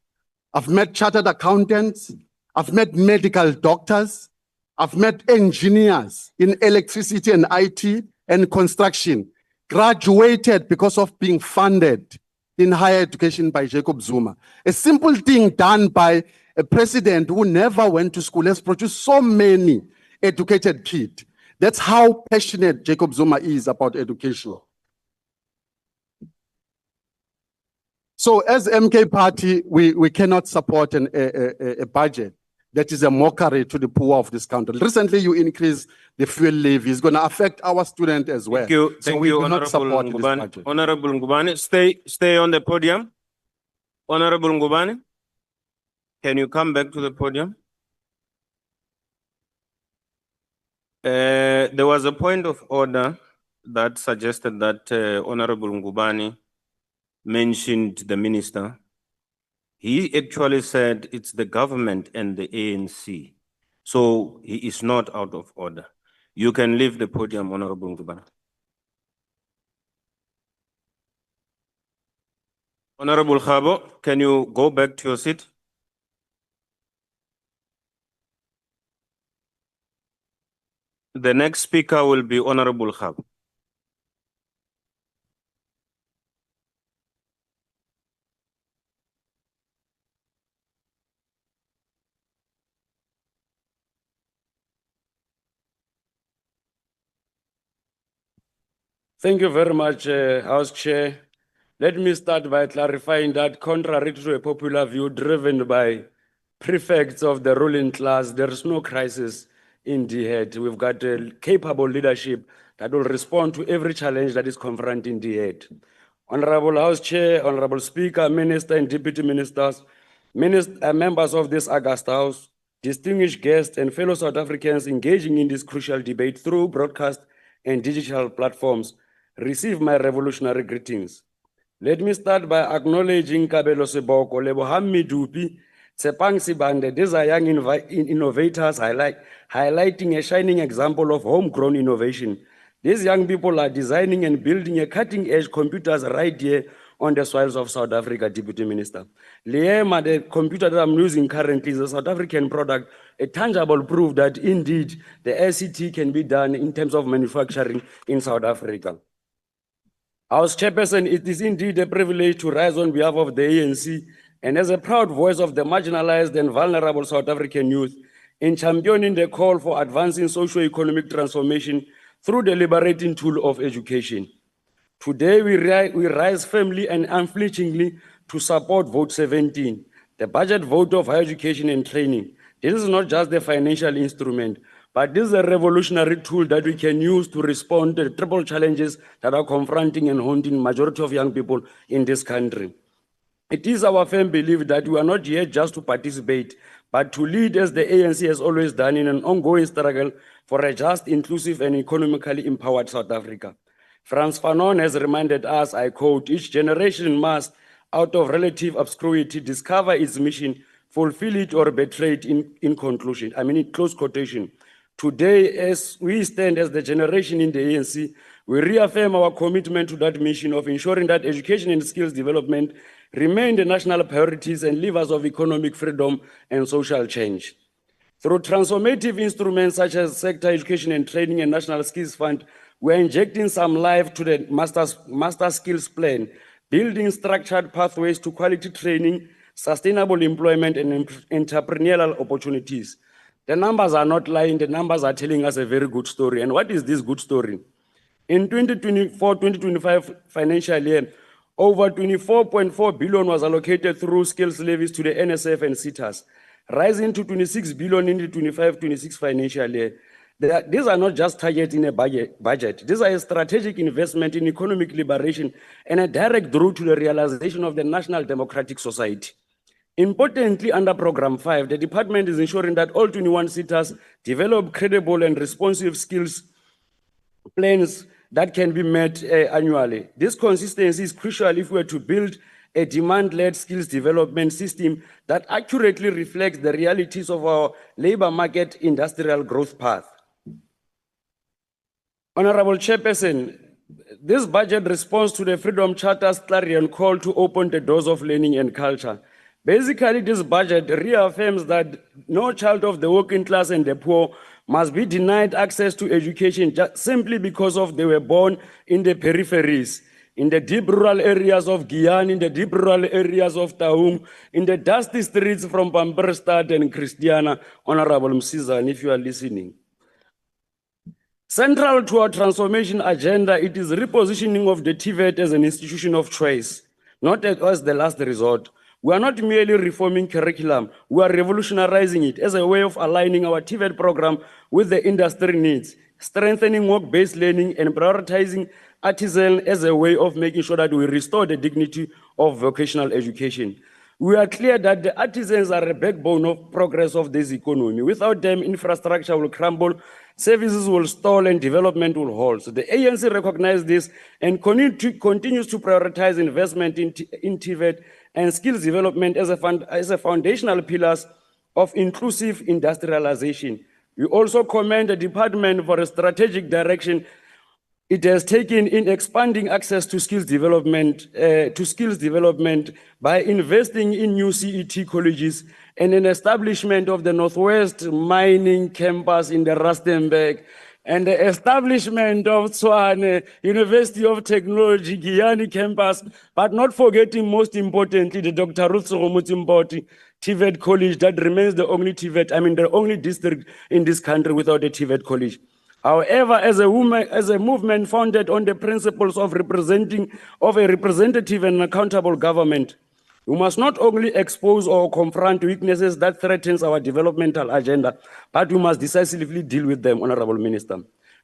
I've met chartered accountants. I've met medical doctors. I've met engineers in electricity and IT and construction, graduated because of being funded in higher education by Jacob Zuma. A simple thing done by A president who never went to school has produced so many educated kids. That's how passionate Jacob Zuma is about education. So as MK party, we cannot support a budget that is a mockery to the poor of this country. Recently, you increased the fuel levy. It's going to affect our students as well. Thank you, So we do not support this Ngubane. budget. Honorable Ngubane, stay on the podium. Honorable Ngubane, can you come back to the podium? There was a point of order that suggested that Honorable Ngubane mentioned the minister. He actually said it's the government and the ANC. So he is not out of order. You can leave the podium, Honorable Ngubane. Honorable Khabo, can you go back to your seat? The next speaker will be Honorable Khabo. Thank you very much, House Chair. Let me start by clarifying that contrary to a popular view driven by prefects of the ruling class, there is no crisis in DHET. We've got a capable leadership that will respond to every challenge that is confronting DHET. Honorable House Chair, Honorable Speaker, Minister and Deputy Ministers, members of this August House, distinguished guests and fellow South Africans engaging in this crucial debate through broadcast and digital platforms, receive my revolutionary greetings. Let me start by acknowledging Kabelo Seboko, Leboham Midupi, Tsepang Sibande. These are young innovators highlighting a shining example of homegrown innovation. These young people are designing and building a cutting-edge computers right here on the soils of South Africa, Deputy Minister. Liema, the computer that I'm using currently, is a South African product, a tangible proof that indeed the ICT can be done in terms of manufacturing in South Africa. House Chairperson, it is indeed a privilege to rise on behalf of the ANC and as a proud voice of the marginalized and vulnerable South African youth in championing the call for advancing socio-economic transformation through the liberating tool of education. Today, we rise firmly and unflinchingly to support Vote 17, the budget vote of higher education and training. This is not just a financial instrument, but this is a revolutionary tool that we can use to respond to the triple challenges that are confronting and haunting majority of young people in this country. It is our firm belief that we are not here just to participate, but to lead as the ANC has always done in an ongoing struggle for a just, inclusive, and economically empowered South Africa. Frantz Fanon has reminded us, I quote, each generation must, out of relative obscurity, discover its mission, fulfill it or betray it in conclusion. I mean, in close quotation. Today, as we stand as the generation in the ANC, we reaffirm our commitment to that mission of ensuring that education and skills development remain the national priorities and levers of economic freedom and social change. Through transformative instruments such as Sector Education and Training and National Skills Fund, we're injecting some life to the Master Skills Plan, building structured pathways to quality training, sustainable employment, and entrepreneurial opportunities. The numbers are not lying, the numbers are telling us a very good story. And what is this good story? In 2024-2025 financial year, over 24.4 billion was allocated through skills levies to the NSF and SETAs, rising to 26 billion in the 25-26 financial year. These are not just targets in a budget. These are a strategic investment in economic liberation and a direct route to the realization of the national democratic society. Importantly, under Program 5, the department is ensuring that all 21 SETAs develop credible and responsive skills plans that can be met annually. This consistency is crucial if we are to build a demand-led skills development system that accurately reflects the realities of our labor market industrial growth path. Honorable Chairperson, this budget responds to the Freedom Charter's clarion call to open the doors of learning and culture. Basically, this budget reaffirms that no child of the working class and the poor must be denied access to education just simply because of they were born in the peripheries. in the deep rural areas of Giyani, in the deep rural areas of Taung, in the dusty streets from Pamperstad and Christiana, Honorable Msizan, if you are listening. Central to our transformation agenda, it is repositioning of the TVET as an institution of choice, not as the last resort. We are not merely reforming curriculum, we are revolutionizing it as a way of aligning our TVET program with the industry needs, strengthening work-based learning and prioritizing artisan as a way of making sure that we restore the dignity of vocational education. We are clear that the artisans are a backbone of progress of this economy. Without them, infrastructure will crumble, services will stall, and development will halt. So the ANC recognizes this and continues to prioritize investment in TVET and skills development as a foundational pillars of inclusive industrialization. We also commend the department for a strategic direction it has taken in expanding access to skills development by investing in new CET colleges and an establishment of the Northwest Mining Campus in the Rustenburg and the establishment of Tshwane University of Technology Giyani Campus, but not forgetting most importantly the Dr. Ruth Sogomutsimpoti TVET College that remains the only TVET, the only district in this country without a TVET college. However, as a movement founded on the principles of a representative and accountable government, we must not only expose or confront weaknesses that threatens our developmental agenda, but we must decisively deal with them, Honorable Minister.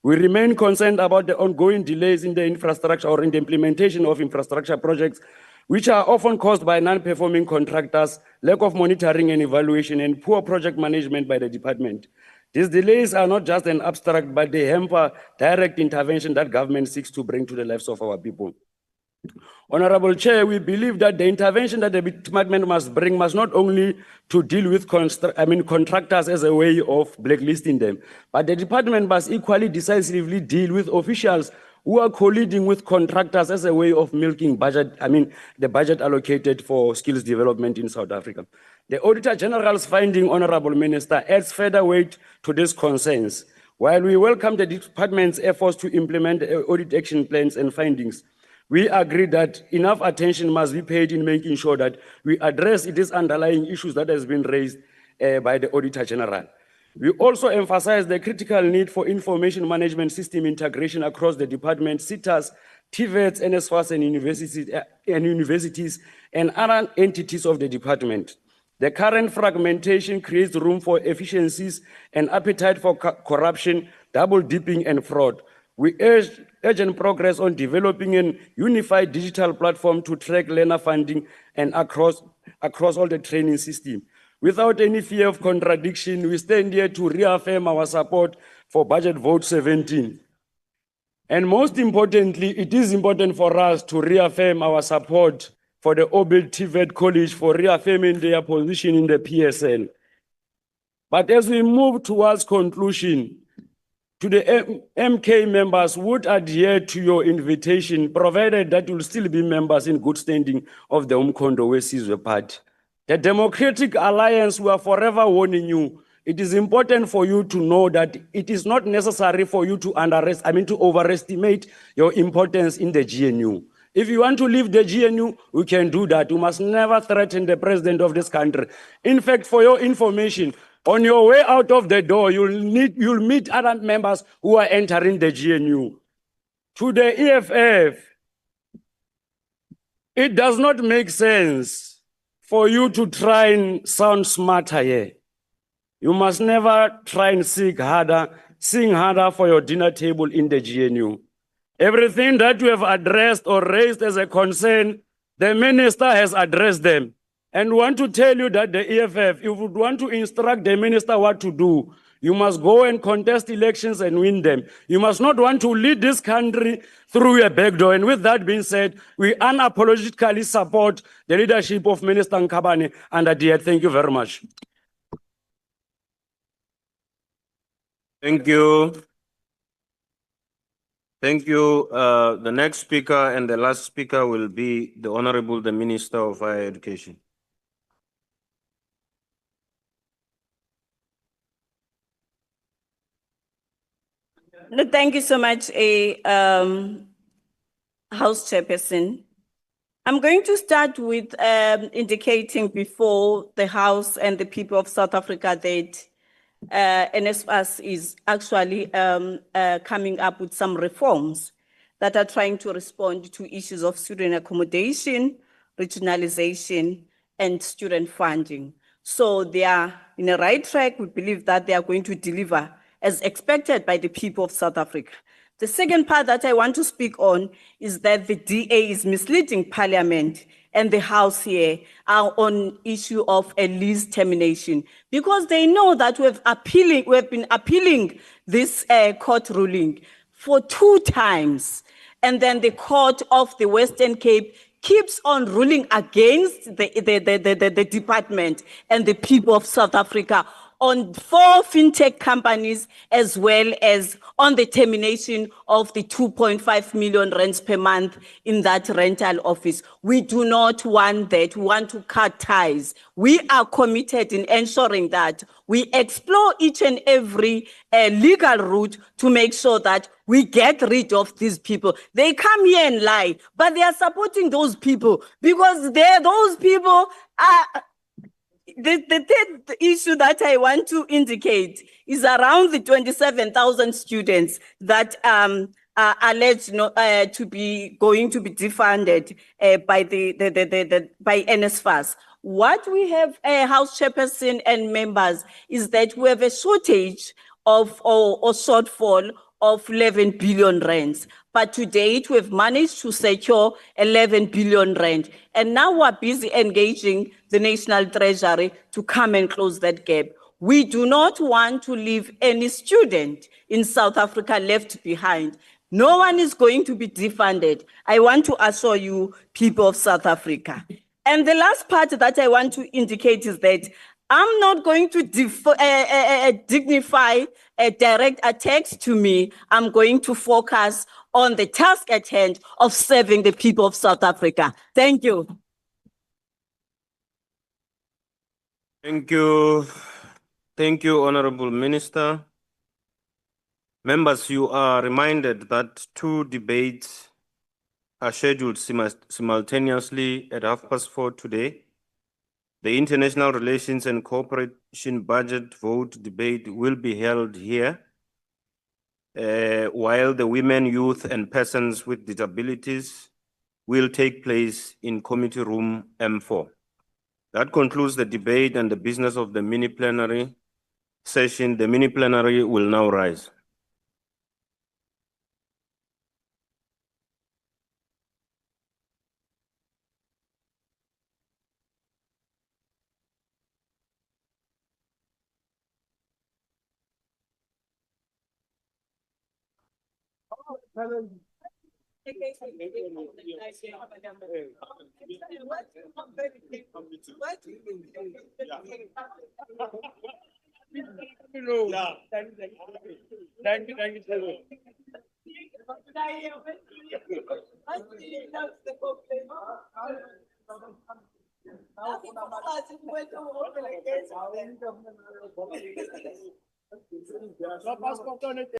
We remain concerned about the ongoing delays in the infrastructure or in the implementation of infrastructure projects, which are often caused by non-performing contractors, lack of monitoring and evaluation, and poor project management by the department. These delays are not just an abstract, but they hamper direct intervention that government seeks to bring to the lives of our people. Honorable Chair, we believe that the intervention that the department must bring must not only to deal with contractors as a way of blacklisting them, but the department must equally decisively deal with officials who are colluding with contractors as a way of milking the budget allocated for skills development in South Africa. The Auditor General's finding, Honorable Minister, adds further weight to these concerns. While we welcome the department's efforts to implement audit action plans and findings, we agree that enough attention must be paid in making sure that we address these underlying issues that has been raised by the Auditor General. We also emphasize the critical need for information management system integration across the department, SITAs, TVETs, NSFAS, and universities, and other entities of the department. The current fragmentation creates room for efficiencies and appetite for corruption, double dipping, and fraud. We urge urgent progress on developing a unified digital platform to track learner funding and across all the training system. Without any fear of contradiction, we stand here to reaffirm our support for Budget Vote 17. And most importantly, it is important for us to reaffirm our support for the Obil TVET College for reaffirming their position in the PSL. But as we move towards conclusion, to the MK members would adhere to your invitation, provided that you'll still be members in good standing of the Umkhonto weSizwe Party. The Democratic Alliance, we are forever warning you. It is important for you to know that it is not necessary for you to overestimate your importance in the GNU. If you want to leave the GNU, we can do that. You must never threaten the president of this country. In fact, for your information, on your way out of the door, you'll meet other members who are entering the GNU. To the EFF, it does not make sense for you to try and sound smarter here. You must never try and sing harder for your dinner table in the GNU. Everything that you have addressed or raised as a concern, the minister has addressed them. And want to tell you that the EFF, if you would want to instruct the minister what to do, you must go and contest elections and win them. You must not want to lead this country through a back door. And with that being said, we unapologetically support the leadership of Minister Nkabane and Adia. Thank you very much. Thank you. Thank you. The next speaker and the last speaker will be the Honorable the Minister of Higher Education. No, thank you so much, House Chairperson. I'm going to start with indicating before the House and the people of South Africa that NSFAS is actually coming up with some reforms that are trying to respond to issues of student accommodation, regionalization, and student funding. So they are in the right track. We believe that they are going to deliver as expected by the people of South Africa. The second part that I want to speak on is that the DA is misleading Parliament and the House here on issue of a lease termination, because they know that we have been appealing this court ruling for 2 times, and then the Court of the Western Cape keeps on ruling against the department and the people of South Africa on 4 fintech companies, as well as on the termination of the 2.5 million rents per month in that rental office. We do not want that. We want to cut ties. We are committed in ensuring that we explore each and every legal route to make sure that we get rid of these people. They come here and lie, but they are supporting those people because those people are. The third issue that I want to indicate is around the 27,000 students that are alleged to be going to be defunded by by NSFAS. What we have, House Chairperson and members, is that we have a shortage of or shortfall of 11 billion rands. But to date, we've managed to secure 11 billion rand. And now we're busy engaging the National Treasury to come and close that gap. We do not want to leave any student in South Africa left behind. No one is going to be defunded. I want to assure you, people of South Africa. And the last part that I want to indicate is that I'm not going to dignify direct attacks to me. I'm going to focus on the task at hand of serving the people of South Africa. Thank you. Thank you. Thank you, Honorable Minister. Members, you are reminded that 2 debates are scheduled simultaneously at 4:30 today. The International Relations and Cooperation Budget vote debate will be held here, while the Women, Youth and Persons with Disabilities will take place in Committee Room M4. That concludes the debate and the business of the mini plenary session. The mini plenary will now rise.